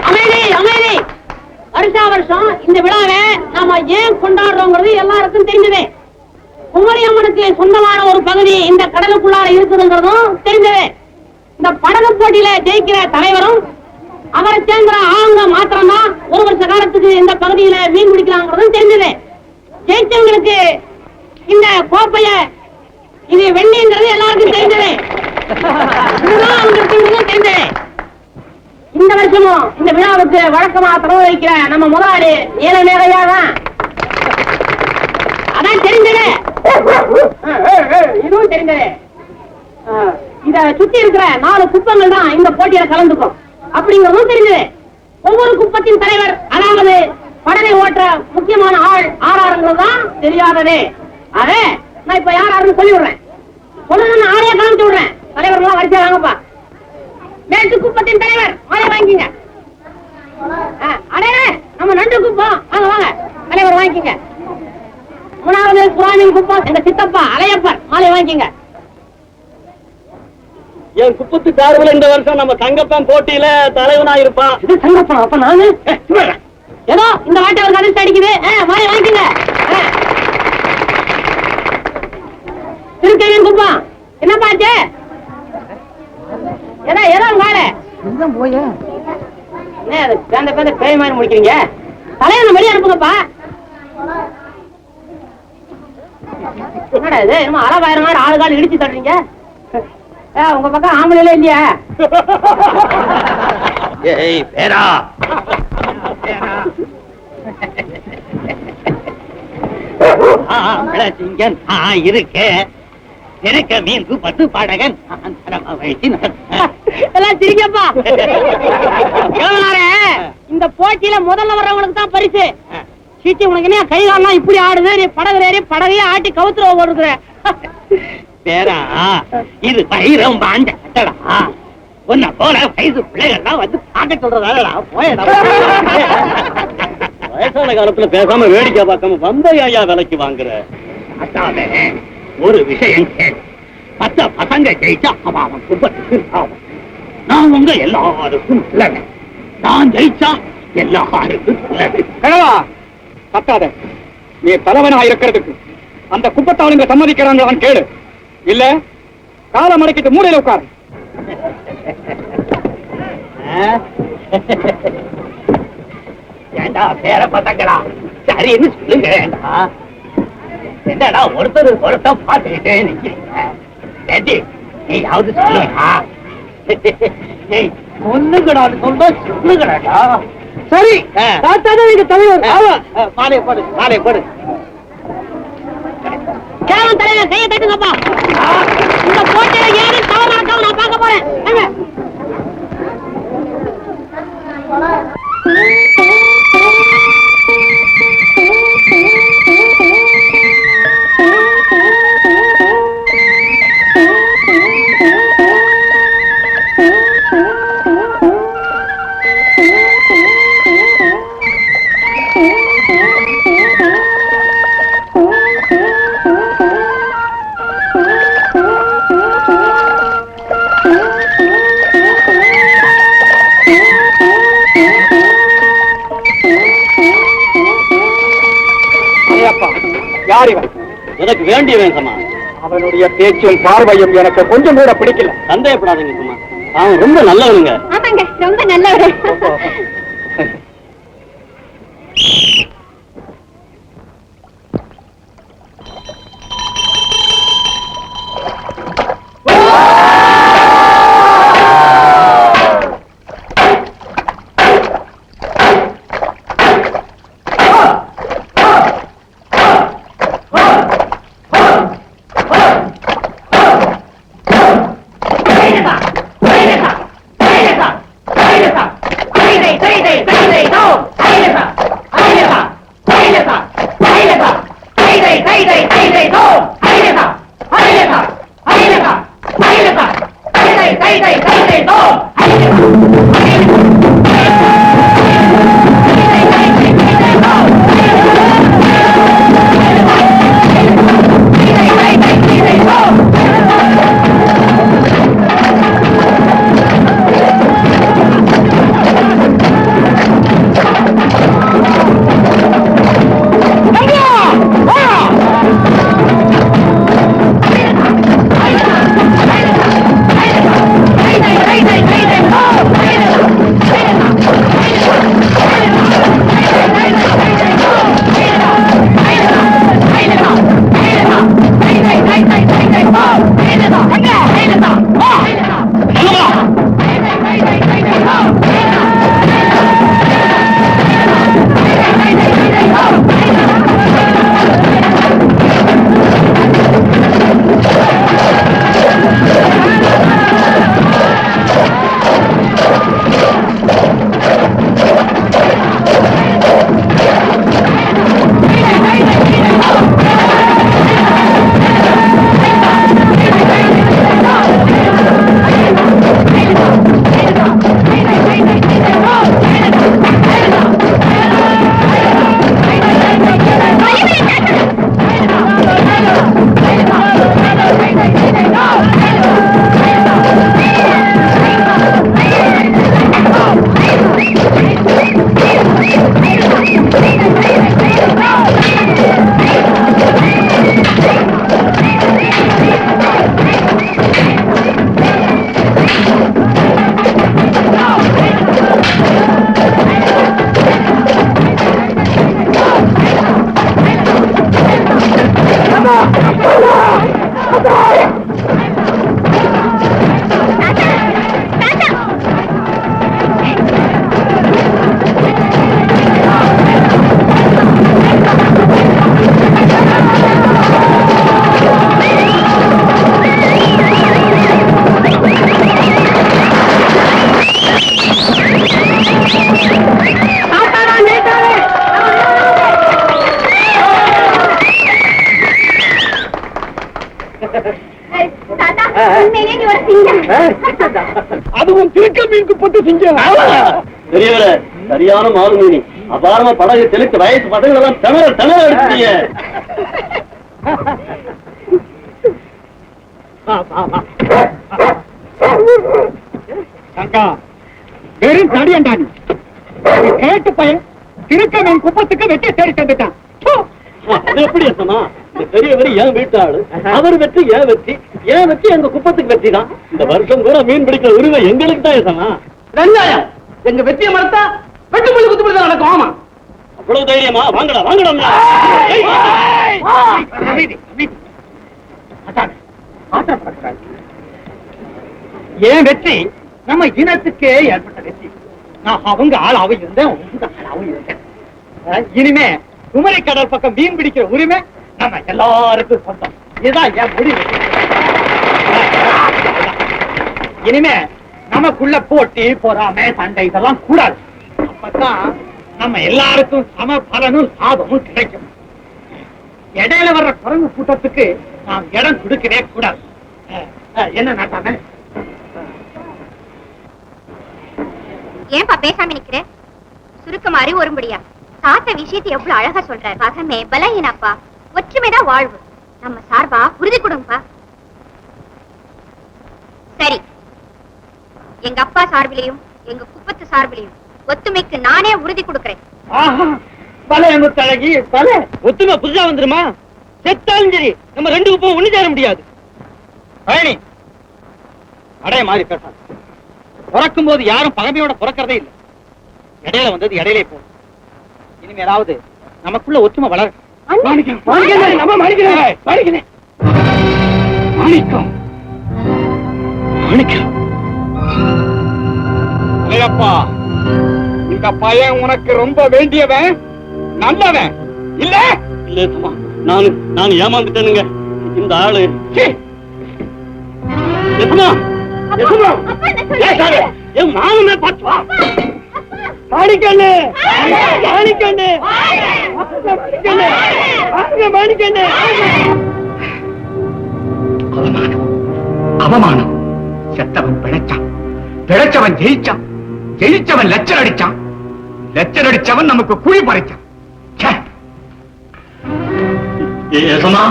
அமைதி அமைதி. வருஷா வருஷம் இந்த விழாவை நாம ஏன் கொண்டாடுறோங்கிறது எல்லாருக்கும் தெரிஞ்சதே. குமரி அம்மனுக்கு சொந்தமான ஒரு பகுதி இந்த கடலுக்குள்ளார இருக்குதுங்கிறதும் தெரிஞ்சதே. இந்த படகு போட்டியில ஜெயிக்கிற தலைவரும் அவரை சேர்ந்த ஆளுங்க மாத்திரம்தான் ஒரு வருஷ காலத்துக்கு இந்த பகுதியில மீன் பிடிக்கலாங்கிறதும் தெரிஞ்சதே. ஜெயிச்சவங்களுக்கு இந்த கோப்பைய இது வெண்ணிங்கிறது எல்லாருக்கும் தெரிஞ்சதே. இதுதான் அவங்களுக்கு தெரிஞ்சதே. இந்த வருஷமும் இந்த விழாவுக்கு வழக்கமா திறந்து வைக்கிற நம்ம முதலாளி ஏழு நேரையா தான். அதான் தெரிஞ்சதே. இதுவும் தெரிஞ்சதே. இத சுத்தி இருக்கிற 4 குப்பங்கள் தான் இந்த போட்டியில கலந்துக்கும் அப்படிங்கறதும் தெரிஞ்சது. ஒவ்வொரு குப்பத்தின் தலைவர், அதாவது படகை ஓட்டுற முக்கியமான ஆள் ஆறாருங்கிறது தான் தெரியாததே. அதே நான் இப்ப யாராருன்னு சொல்லி விடுறேன். சொல்லணும்னு ஆளைய காமிச்சு விடுறேன். தலைவர்கள்லாம் வரிசை வாங்கப்பா. மேற்கு குப்பத்தின் தலைவர் ஆளை வாங்கிங்க. அடே நம்ம நண்டு குப்பம் வாங்க வாங்க தலைவர் வாங்கிங்க. 3வது சுவாமியின் குப்பம் எங்க சித்தப்பா அலையப்பர் ஆளை வாங்கிங்க. என் குப்பத்து கார்ல இந்த வருஷம் நம்ம தங்கப்பன் போட்டியில தலைவனா இருப்பான். இது தங்கப்பா அப்ப நானு ஏதோ இந்த வாட்டை ஒரு கதிர்ச்சி அடிக்குது. மாலை வாங்கிங்க. திருக்கையின் குப்பம் என்ன பாச்சு ஏதோ ஏதோ வாழ போய என்ன அது பேந்த பேந்த பேய் மாதிரி முடிக்கிறீங்க. தலைவன் வெளியே அனுப்புங்கப்பா. என்னடா இது என்னமோ 60,000 ஆளு கால் இடிச்சு தட்டுறீங்க. உங்க பக்கம் ஆம்பளையில இல்லையா? ஏய் பேரா சிங்கன் இருக்கு எனக்கு மீன் பத்து பாடகன் எல்லாம் சிரிக்கப்பா. இந்த போட்டியில முதல்ல வர்றவங்களுக்கு தான் பரிசு. சீச்சி உனக்கு என்ன கை காலம் இப்படி ஆடுது. நீ படகு ஏறி படகையே ஆட்டி கவுத்துல ஓடுற. பேரா இது பயிரம் பாண்ட கட்டடா. உன்ன போல வயசு பிள்ளைகள்லாம் வந்து பார்க்க சொல்றதாடா. போயடா. வயசான காலத்துல பேசாம வேடிக்கை பார்க்காம வந்தையா விலைக்கு வாங்குற. அத்தாவே ஒரு விஷயம் கேளு. 10 பசங்க ஜெயிச்சா அவன் குப்பத்துக்கு ஆகும். நான் உங்க எல்லாருக்கும் நல்லது. நான் ஜெயிச்சா எல்லாருக்கும் நல்லது. கிழவா கத்தாத. நீ தலைவனா இருக்கிறதுக்கு அந்த குப்பத்தாளுங்க சம்மதிக்கிறாங்களான்னு கேளு. இல்ல காலம் அடக்கிட்டு மூலையில உட்காரு. ஏண்டா பேர பசங்களா சரின்னு சொல்லுங்க. என்னடா ஒருத்தர் பார்த்துக்கிட்டே நிக்கிறீங்க. நீயாவது சொல்லுங்கடா. சொல்லுங்கடான்னு சொல்ல சொல்லுங்கடா. சரி நீங்க தலைவர். மாலை போடு மாலை போடு. கேவன் தலைவர் கையை தட்டுங்கப்பா. இந்த போட்டியில ஏறி தவறாக்காம நான் பார்க்க போறேன். யார் இவன்? எனக்கு வேண்டியவன் சமா. அவனுடைய பேச்சும் பார்வையும் எனக்கு கொஞ்சம் கூட பிடிக்கல. சந்தேகப்படாதீங்க சமா, அவன் ரொம்ப நல்லவனுங்க. ஆமாங்க ரொம்ப நல்லவரு. அதுவும் திருக்க மீன் குப்பத்து சிங்கம். பெரியவரே, சரியான மாறு மீனி. அபாரமா படகு தெளித்து வயசு படகுலாம் திணற எடுத்தீங்க. வெறும் தடியண்டா நீ. கேட்டு பையன் திருக்க மீன் குப்பத்துக்கு வெட்டி தேடி தந்துட்டான். அது எப்படி சொன்னா? இந்த பெரியவர் ஏன் வீட்டு ஆளு, அவர் வெற்றி ஏன் வெற்றி, ஏன் வெற்றி எங்க குப்பத்துக்கு வெற்றி தான். இந்த வருஷம் பூரா மீன் பிடிக்கிற உரிமை எங்களுக்கு தான் சொன்னா. வெங்காயம் எங்க வெற்றியை மறுத்தா வெட்டுப்புள்ளி குத்துப்புள்ளி தான் நடக்கும். ஆமா, அவ்வளவு தைரியமா? வாங்கடா வாங்கடா. ஏன் வெற்றி நம்ம இனத்துக்கே ஏற்பட்ட வெற்றி. நான் அவங்க ஆளாவும் இருந்தேன், உங்க ஆளாவும் இருந்தேன். இனிமே குமரி கடல் பக்கம் மீன் பிடிக்கிற உரிமை நம்ம எல்லாருக்கும் சொந்தம். இதுதான் என் முடிவு. இனிமே நமக்குள்ள போட்டி பொறாமை சண்டை இதெல்லாம் கூடாது. அப்பதான் நம்ம எல்லாருக்கும் சம பலனும் லாபமும் கிடைக்கும். இடையில வர்ற குரங்கு கூட்டத்துக்கு நாம் இடம் கொடுக்கவே கூடாது. என்ன நாட்டாம? ஏன்பா பேசாம நிக்கிற? சுருக்கமா அறிவு வரும்படியா தாத்த விஷயத்தை எவ்வளவு அழகா சொல்றாரு. பகமே பலஹீனப்பா, ஒற்றுமைதான் வாழ்வு. நம்ம சார்பா உறுதி கொடுங்கப்பா. சரி, எங்க அப்பா சார்பிலையும் எங்க குப்பத்து சார்பிலையும் ஒத்துமைக்கு நானே உறுதி கொடுக்கிறேன். தழகி பல ஒத்துமை புதுசா வந்துருமா? செத்தாலும் சரி நம்ம ரெண்டு குப்பம் ஒண்ணு சேர முடியாது. பழனி அடைய மாதிரி பேச பிறக்கும் போது யாரும் பகமையோட பிறக்கிறதே இல்லை. இடையில வந்தது இடையிலே போகும். இனிமே ஏதாவது நமக்குள்ள ஒற்றுமை வளர. இந்த பையன் உனக்கு ரொம்ப வேண்டியவன், நல்லவன் இல்ல? இல்ல, நான் ஏமாந்துட்டேனுங்க. இந்த ஆளு என் மாமனே பாத்துவா. மாணிக்கண்ணு மாணிக்கண்ணு மாணிக்கண்ணு. அவமானம். செத்தவன் பிழைச்சான், பிழைச்சவன் ஜெயிச்சான், ஜெயிச்சவன் லட்சம் அடிச்சான், லட்சம் அடிச்சவன் நமக்கு குழி பறிச்சான். ஏசமா,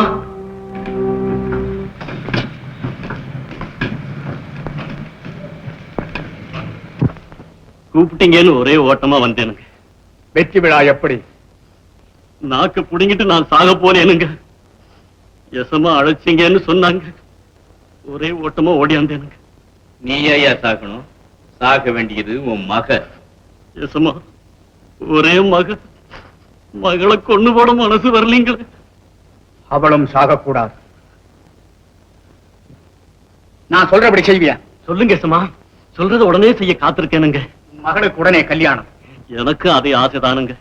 கூப்பிட்டீங்கன்னு ஒரே ஓட்டமா வந்தேனுங்க. வெற்றி விழா எப்படி? நாக்கு புடிங்கிட்டு நான் சாக போனேனுங்க. எசமா அழைச்சிங்கன்னு சொன்னாங்க. ஒரே ஓட்டமா ஓடியாந்தேனுங்க. நீ ஐயா சாக்கணும்? சாக்க வேண்டியது உன் மக. எசமா, ஒரே மகளை கொண்டு போட மனசு வரலீங்களே. அவளும் சாகக்கூடாது. நான் சொல்றபடி செய்வியா? சொல்லுங்க எசமா, சொல்றத உடனே செய்ய காத்திருக்கேனுங்க. மகளுக்கு உடனே கல்யாணம். எனக்கு அதே ஆசைதானுங்க.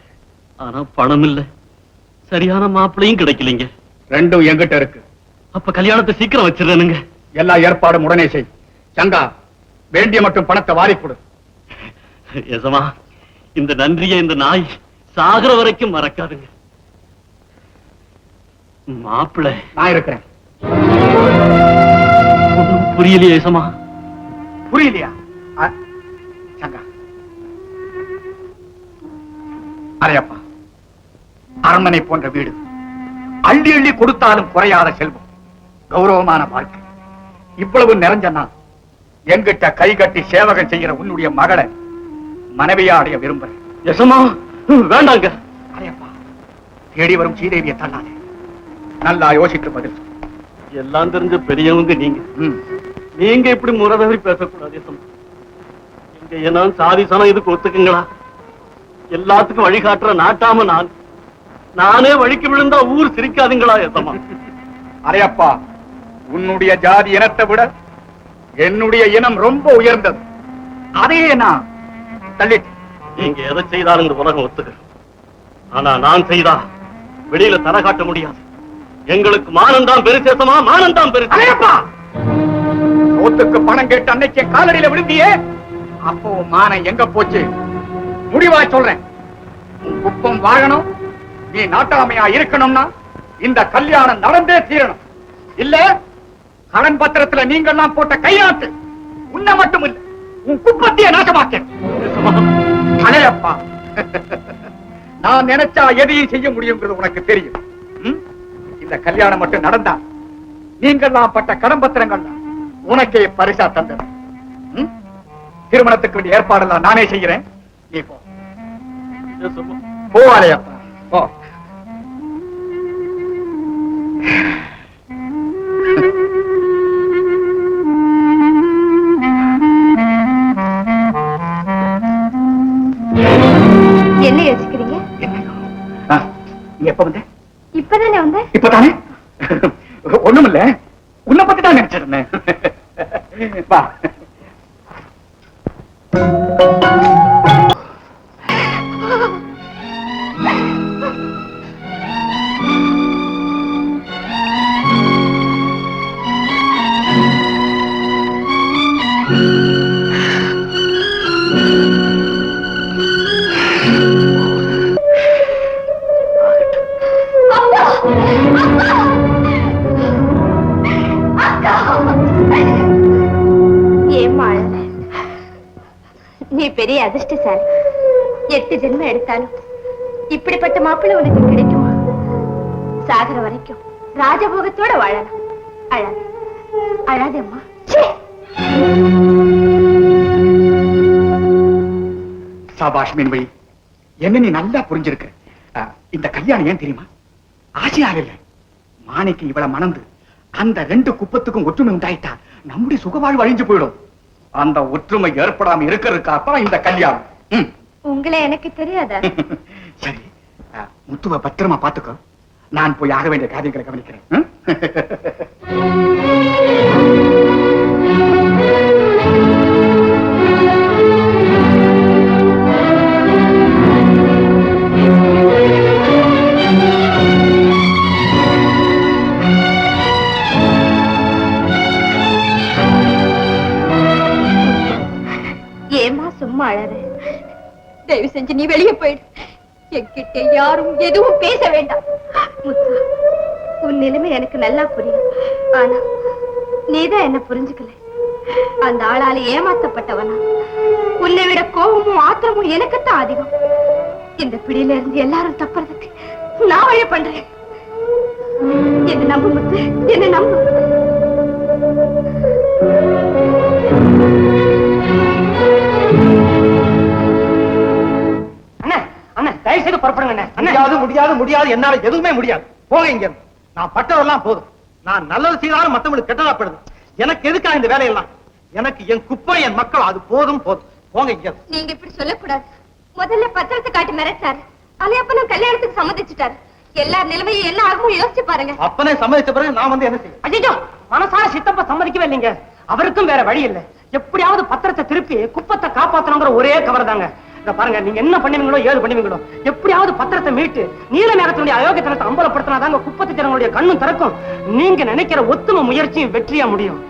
ஆனா பணம் இல்ல, சரியான மாப்பிளையும் கிடைக்கலீங்க. ரெண்டும் எங்கிட்ட இருக்கு. அப்ப கல்யாணத்தை சீக்கிரம் வச்சிடறேனுங்க. எல்லா ஏற்பாடும் உடனே செய். சங்கா, வேண்டிய மட்டும் பணத்தை வாரி கொடு. எசமா, இந்த நன்றியை இந்த நாய் சாகர வரைக்கும் மறக்காதுங்க. மாப்பிள்ளை நான் இருக்கிறேன். ஒண்ணும் புரியலையே எசமா. புரியலையா? சங்கா, அரையப்பா, அரண்மனை போன்ற வீடு, அள்ளி அள்ளி கொடுத்தாலும் குறையாத செல்வம், கௌரவமான வாழ்க்கை, இவ்வளவு நிறைஞ்சனா எங்கிட்ட கை கட்டி சேவகம் செய்கிற உன்னுடைய மகளை மனைவியா அடைய விரும்புறேன். எசமா, வேண்டாங்க. அரையப்பா, தேடி வரும் ஸ்ரீதேவியை தள்ளாதே. நல்லா யோசித்து பதில். எல்லாம் தெரிஞ்ச பெரியவங்க நீங்க. நீங்க இப்படி முறதவரி பேசக்கூடாது. நீங்க ஏன்னா சாதி சனம் இதுக்கு ஒத்துக்குங்களா? எல்லாத்துக்கும் வழிகாட்டுற நாட்டாம நானே வழிக்கு விழுந்தா ஊர் சிரிக்காதுங்களா? எசமா, அரையப்பா, உன்னுடைய ஜாதி இனத்தை விட என்னுடைய இனம் ரொம்ப உயர்ந்தது. அதையே நான் தள்ளிட்டு. நீங்க எதை செய்தாலும் இந்த உலகம் ஒத்துக்க. ஆனா நான் செய்தா வெளியில தர காட்ட முடியாது. எங்களுக்கு மானந்தான் பெருசேசமா, மானந்தான் பெருசு. அரையப்பா, சொத்துக்கு பணம் கேட்டு அன்னைக்கு காலடியில விழுந்தியே, அப்போ மானம் எங்க போச்சு? முடிவா சொல்றேன். உன் குப்பம் வாழணும், நீ நாட்டாமையா இருக்கணும்னா இந்த கல்யாணம் நடந்தே தீரணும். இல்ல கடன் பத்திரத்துல நீங்கெல்லாம் போட்ட கையாத்து உன்னை மட்டும் இல்லை, உன் குப்பத்தையே நாசமாக்கேன். அலையப்பா, நான் நினைச்சா எதையும் செய்ய முடியுங்கிறது உனக்கு தெரியும். இந்த கல்யாணம் மட்டும் நடந்தா நீங்கள்லாம் பட்ட கடம்பத்திரங்கள் உனக்கே பரிசா தந்தது. திருமணத்துக்கு வேண்டிய ஏற்பாடெல்லாம் நானே செய்கிறேன். நீ போ. போ அலையப்பா, போ. என்ன யோசிக்கிறீங்க? நீ எப்ப வந்த? இப்பதானே வந்த. இப்பதானே? ஒண்ணுமில்ல, உன்னை பத்தி தான் நினைச்சிருந்தேன். வா. நீ பெரிய அதிர்ஷ்டசாலி. 8 ஜென்மம் எடுத்தாலும் இப்படிப்பட்ட மாப்பிள்ளை உனக்கு கிடைக்குமா? சாகர வரைக்கும் ராஜபோகத்தோட வாழலாம். அழாது, அழாது அம்மா. சாபாஷ் மீன்வழி, என்ன நீ நல்லா புரிஞ்சிருக்க. இந்த கல்யாணம் ஏன் தெரியுமா? ஆசையாக இல்ல, மாணிக்கு இவளை மணந்து அந்த 2 குப்பத்துக்கும் ஒற்றுமை உண்டாயிட்டா நம்முடைய சுகவாழ்வு அழிஞ்சு போயிடும். அந்த ஒற்றுமை ஏற்படாம இருக்கிறதுக்காகத்தான் இந்த கல்யாணம். உங்களை எனக்கு தெரியாதா? சரி, முத்துவ பத்திரமா பாத்துக்கோ. நான் போய் ஆக வேண்டிய காரியங்களை கவனிக்கிறேன். ஏமா சும்மா அழற? தயவு செஞ்சு நீ வெளியே போயிடு. என்கிட்ட யாரும் எதுவும் பேச வேண்டாம். முத்து, உன் நிலைமை எனக்கு நல்லா புரியும். ஆனா நீதான் என்ன புரிஞ்சுக்கல. அந்த ஆளால ஏமாத்தப்பட்டவனா? உன்னை விட கோபமும் ஆத்திரமும் எனக்குத்தான் அதிகம். இந்த பிடியில இருந்து எல்லாரும் தப்புறதுக்கு நான் வழி பண்றேன். என்ன நம்பு முத்து, என்ன நம்பு. தயவுசெய்து புறப்படுங்க. முடியாது முடியாது முடியாது, என்னால எதுவுமே முடியாது. போங்க இங்க. நான் பட்டதெல்லாம் போதும். நான் நல்லது செய்தாலும் மத்தவங்களுக்கு கெட்டதாப்படுது. எனக்கு எதுக்கா இந்த வேலையெல்லாம்? எனக்கு என் குப்பை, என் மக்கள், அது போதும் போதும். போங்க இங்க. நீங்க இப்படி சொல்லக்கூடாது. முதல்ல பத்திரத்தை காட்டி மிரட்டாரு. அலையப்பனும் கல்யாணத்துக்கு சம்மதிச்சுட்டாரு. எல்லார் நிலைமையும் என்ன ஆகும் யோசிச்சு பாருங்க. அப்பனே சம்மதிச்ச பிறகு நான் வந்து என்ன செய்ய? அஜிஜோ, மனசார சித்தப்ப சம்மதிக்கவே இல்லைங்க. அவருக்கும் வேற வழி இல்லை. எப்படியாவது பத்திரத்தை திருப்பி குப்பத்தை காப்பாத்தணுங்கிற ஒரே கவர் தாங்க. பாருங்க, நீங்க என்ன பண்ணுவீங்களோ ஏது பண்ணுவீங்களோ, எப்படியாவது பத்திரத்தை மீட்டு நீல நேரத்தினுடைய அயோக்கியத்தனத்தை அம்பலப்படுத்தினாதாங்க குப்பத்து ஜனங்களுடைய கண்ணும் திறக்கும். நீங்க நினைக்கிற ஒத்துமை முயற்சியும் வெற்றியா முடியும்.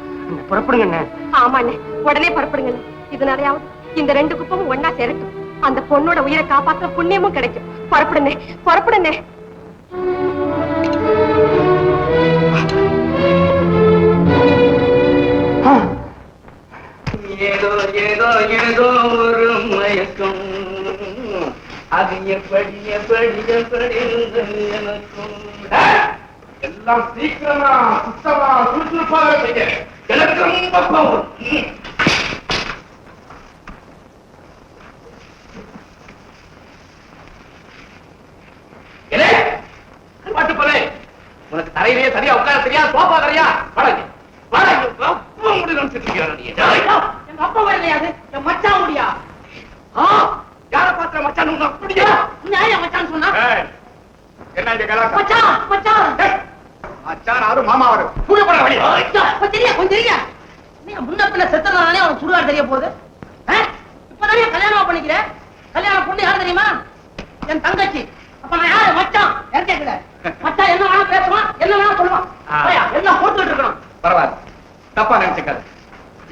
புறப்படுங்க. ஆமாண்ணே, உடனே புறப்படுங்க. இதனாலயாவது இந்த 2 குப்பமும் ஒன்னா சேரட்டும். அந்த பொண்ணோட உயிரை காப்பாற்ற புண்ணியமும் கிடைக்கும். புறப்படுனே, புறப்படுனே. ஏதோ ஏதோ ஏதோ ஒரு மயக்கம், அது எப்படி எப்படி எப்படி எனக்கும். எல்லாம் சீக்கிரமா சுத்தமா சுறுசுறுப்பாக செய்ய எனக்கு ரொம்ப கோபம். உனக்கு தரையிலேயே சரியா உட்கார தெரியா? சோபா தரையா? வடக்கு எங்க அப்பா வரலையாது, என் மச்சான் முடியா? யார பாத்திர மச்சான் அப்படியா? மச்சான் சொன்னா என்ன கலாட்டா? மச்சான் மச்சான் மச்சான் ஆறு மாமா வரும் பூஜை வழி கொஞ்சம் நீங்க முன்ன பின்ன செத்தனாலே அவனுக்கு சுடுகாடு தெரிய போகுது. இப்பதானே கல்யாணம் பண்ணிக்கிறேன். கல்யாணம் பொண்ணு யாரு தெரியுமா? என் தங்கச்சி. அப்ப நான் யாரு? மச்சான். யார் கேட்கல? மச்சான் என்ன வேணா பேசுவான், என்ன வேணா சொல்லுவான். எல்லாம் போட்டுக்கிட்டு இருக்கணும். பரவாயில்ல, தப்பா நினைச்சுக்காது.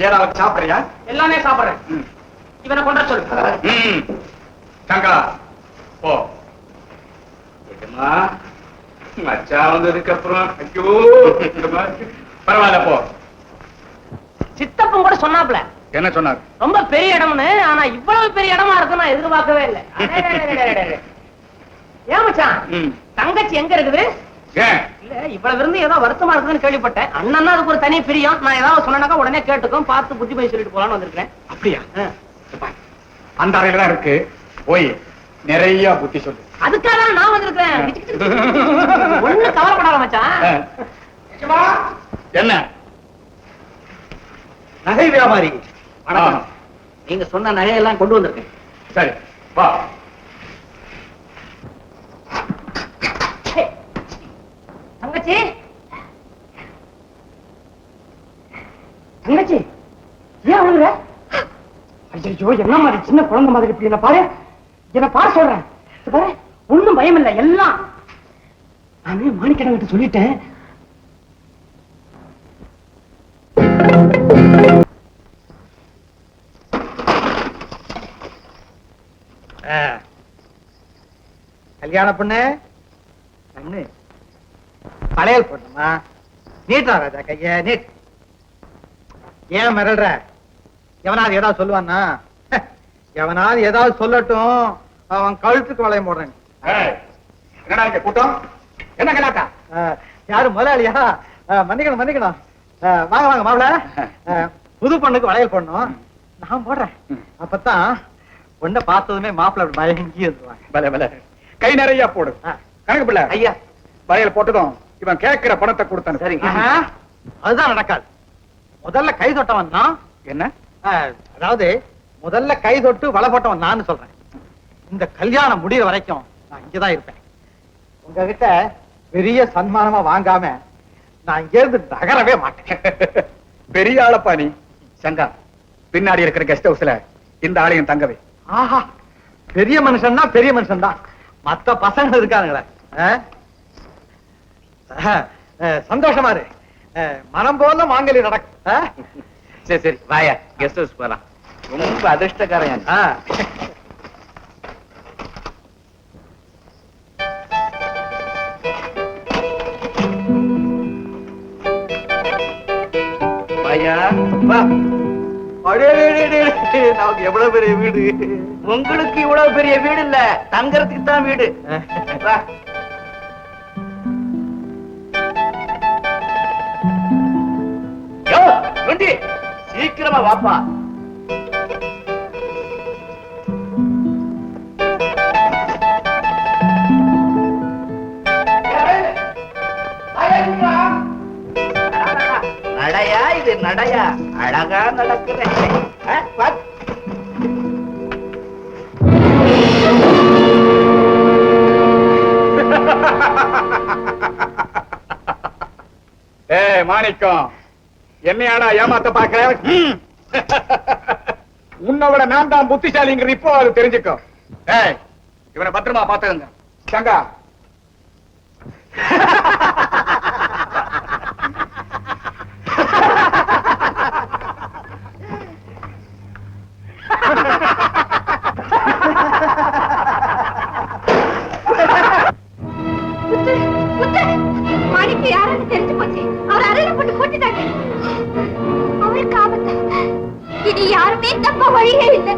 ஏதாவது சாப்பிடுறியா? எல்லாமே சாப்பிடுறேன். இவனை கொண்ட சொல்லு. சங்கா போ. மச்சான் வந்ததுக்கு அப்புறம் ஐயோ பரவாயில்ல போ. சித்தப்பன் கூட சொன்னாப்ல என்ன சொன்னார்? ரொம்ப பெரிய இடம்னு. ஆனா இவ்வளவு பெரிய இடமா இருக்கு நான் எதிர்பார்க்கவே இல்லை. ஏன் மச்சான், தங்கச்சி எங்க இருக்குது? இல்ல இவ்வளவு இருந்து ஏதோ வருத்தமா இருக்குதுன்னு கேள்விப்பட்டேன். அண்ணன்னா அதுக்கு ஒரு தனி பிரியம். நான் ஏதாவது சொன்னாக்கா உடனே கேட்டுக்கும், பார்த்து புத்தி போய் சொல்லிட்டு போலான்னு வந்திருக்கேன். அப்படியா? அந்த அறையில தான் இருக்கு, போய் நிறைய புத்தி சொல்லு. அதுக்காக நான் வந்திருக்கேன். ஒண்ணு கவலைப்படாத மச்சான். என்ன? நகை வியாபாரி. நீங்க சொன்ன நகையெல்லாம் கொண்டு வந்திருக்கேன். சரி வா. தங்கச்சி, தங்கச்சி ஏன் அழுகுற? ஐயோ, என்ன மாதிரி சின்ன குழந்தை மாதிரி இப்படி என்ன பாரு, என்ன பாரு சொல்றேன் பாரு. ஒண்ணும் பயம் இல்லை, எல்லாம் நானே மாணிக்கடம் கிட்ட சொல்லிட்டேன். கல்யாண பொண்ணு கண்ணு பழையல் பொண்ணுமா, நீட்டா ராஜா கைய நீட். ஏன் மிரள்ற? எவனாவது ஏதாவது சொல்லுவான்னா? எவனாவது ஏதாவது சொல்லட்டும், அவன் கழுத்துக்கு வளையம் போடுறேன். என்னடா இங்க கூட்டம்? என்ன கலாட்டா? யாரு முதலாளியா? மன்னிக்கணும் மன்னிக்கணும். வாங்க வாங்க மாப்பிள. புது பொண்ணுக்கு வளையல் போடணும், நான் போடுறேன். அப்பதான் பொண்ணை பார்த்ததுமே மாப்பிள்ள பயங்கி வந்துருவாங்க. பல பல கை நிறைய போடு. கணக்கு பிள்ளை ஐயா, வளையல் போட்டதும் இவன் கேட்கிற பணத்தை கொடுத்தானு. சரிங்க. அதுதான் நடக்காது. முதல்ல கை தொட்டவன் தான். என்ன? அதாவது முதல்ல கை தொட்டு வலை போட்டவன் நான் சொல்றேன். இந்த கல்யாணம் முடிகிற வரைக்கும் நான் இங்கதான் இருப்பேன். உங்ககிட்ட பெரிய சன்மானமா வாங்காம நான் இங்க இருந்து நகரவே மாட்டேன். பெரிய ஆளப்பா நீ. சங்கா, பின்னாடி இருக்கிற கெஸ்ட் ஹவுஸ்ல இந்த ஆலயம் தங்கவே. ஆஹா, பெரிய மனுஷன்னா பெரிய மனுஷன் தான். மத்த பசங்க இருக்காங்களே, சந்தோஷமா இரு. மனம் போல மாங்கல்யம் நடக்கும். சரி சரி வாயா, கெஸ்ட் ஹவுஸ் போலாம். ரொம்ப அதிர்ஷ்டக்காரன். வாயா வா. நமக்கு எவ்வளவு பெரிய வீடு. உங்களுக்கு இவ்வளவு பெரிய வீடு இல்ல, தங்கறதுக்கு தான் வீடு. வா. சீக்கிரமா வாப்பா. நடையா இது, நடையா அழகா நடக்கிறேன். மாணிக்கம், என்னையாடா ஏமாத்த பாக்குற? உன்னோட நான் தான் புத்திசாலிங்கிறது இப்போ அது தெரிஞ்சுக்கோ. இவனை பத்திரமா பாத்துக்கங்க. சங்கா, மாணிக்கு யாருன்னு தெரிஞ்சு போச்சு. அவர் அறையில போட்டு போட்டுட்டாங்க. அவருக்கு ஆபத்து. இனி யாருமே தப்ப வழியே இல்லை.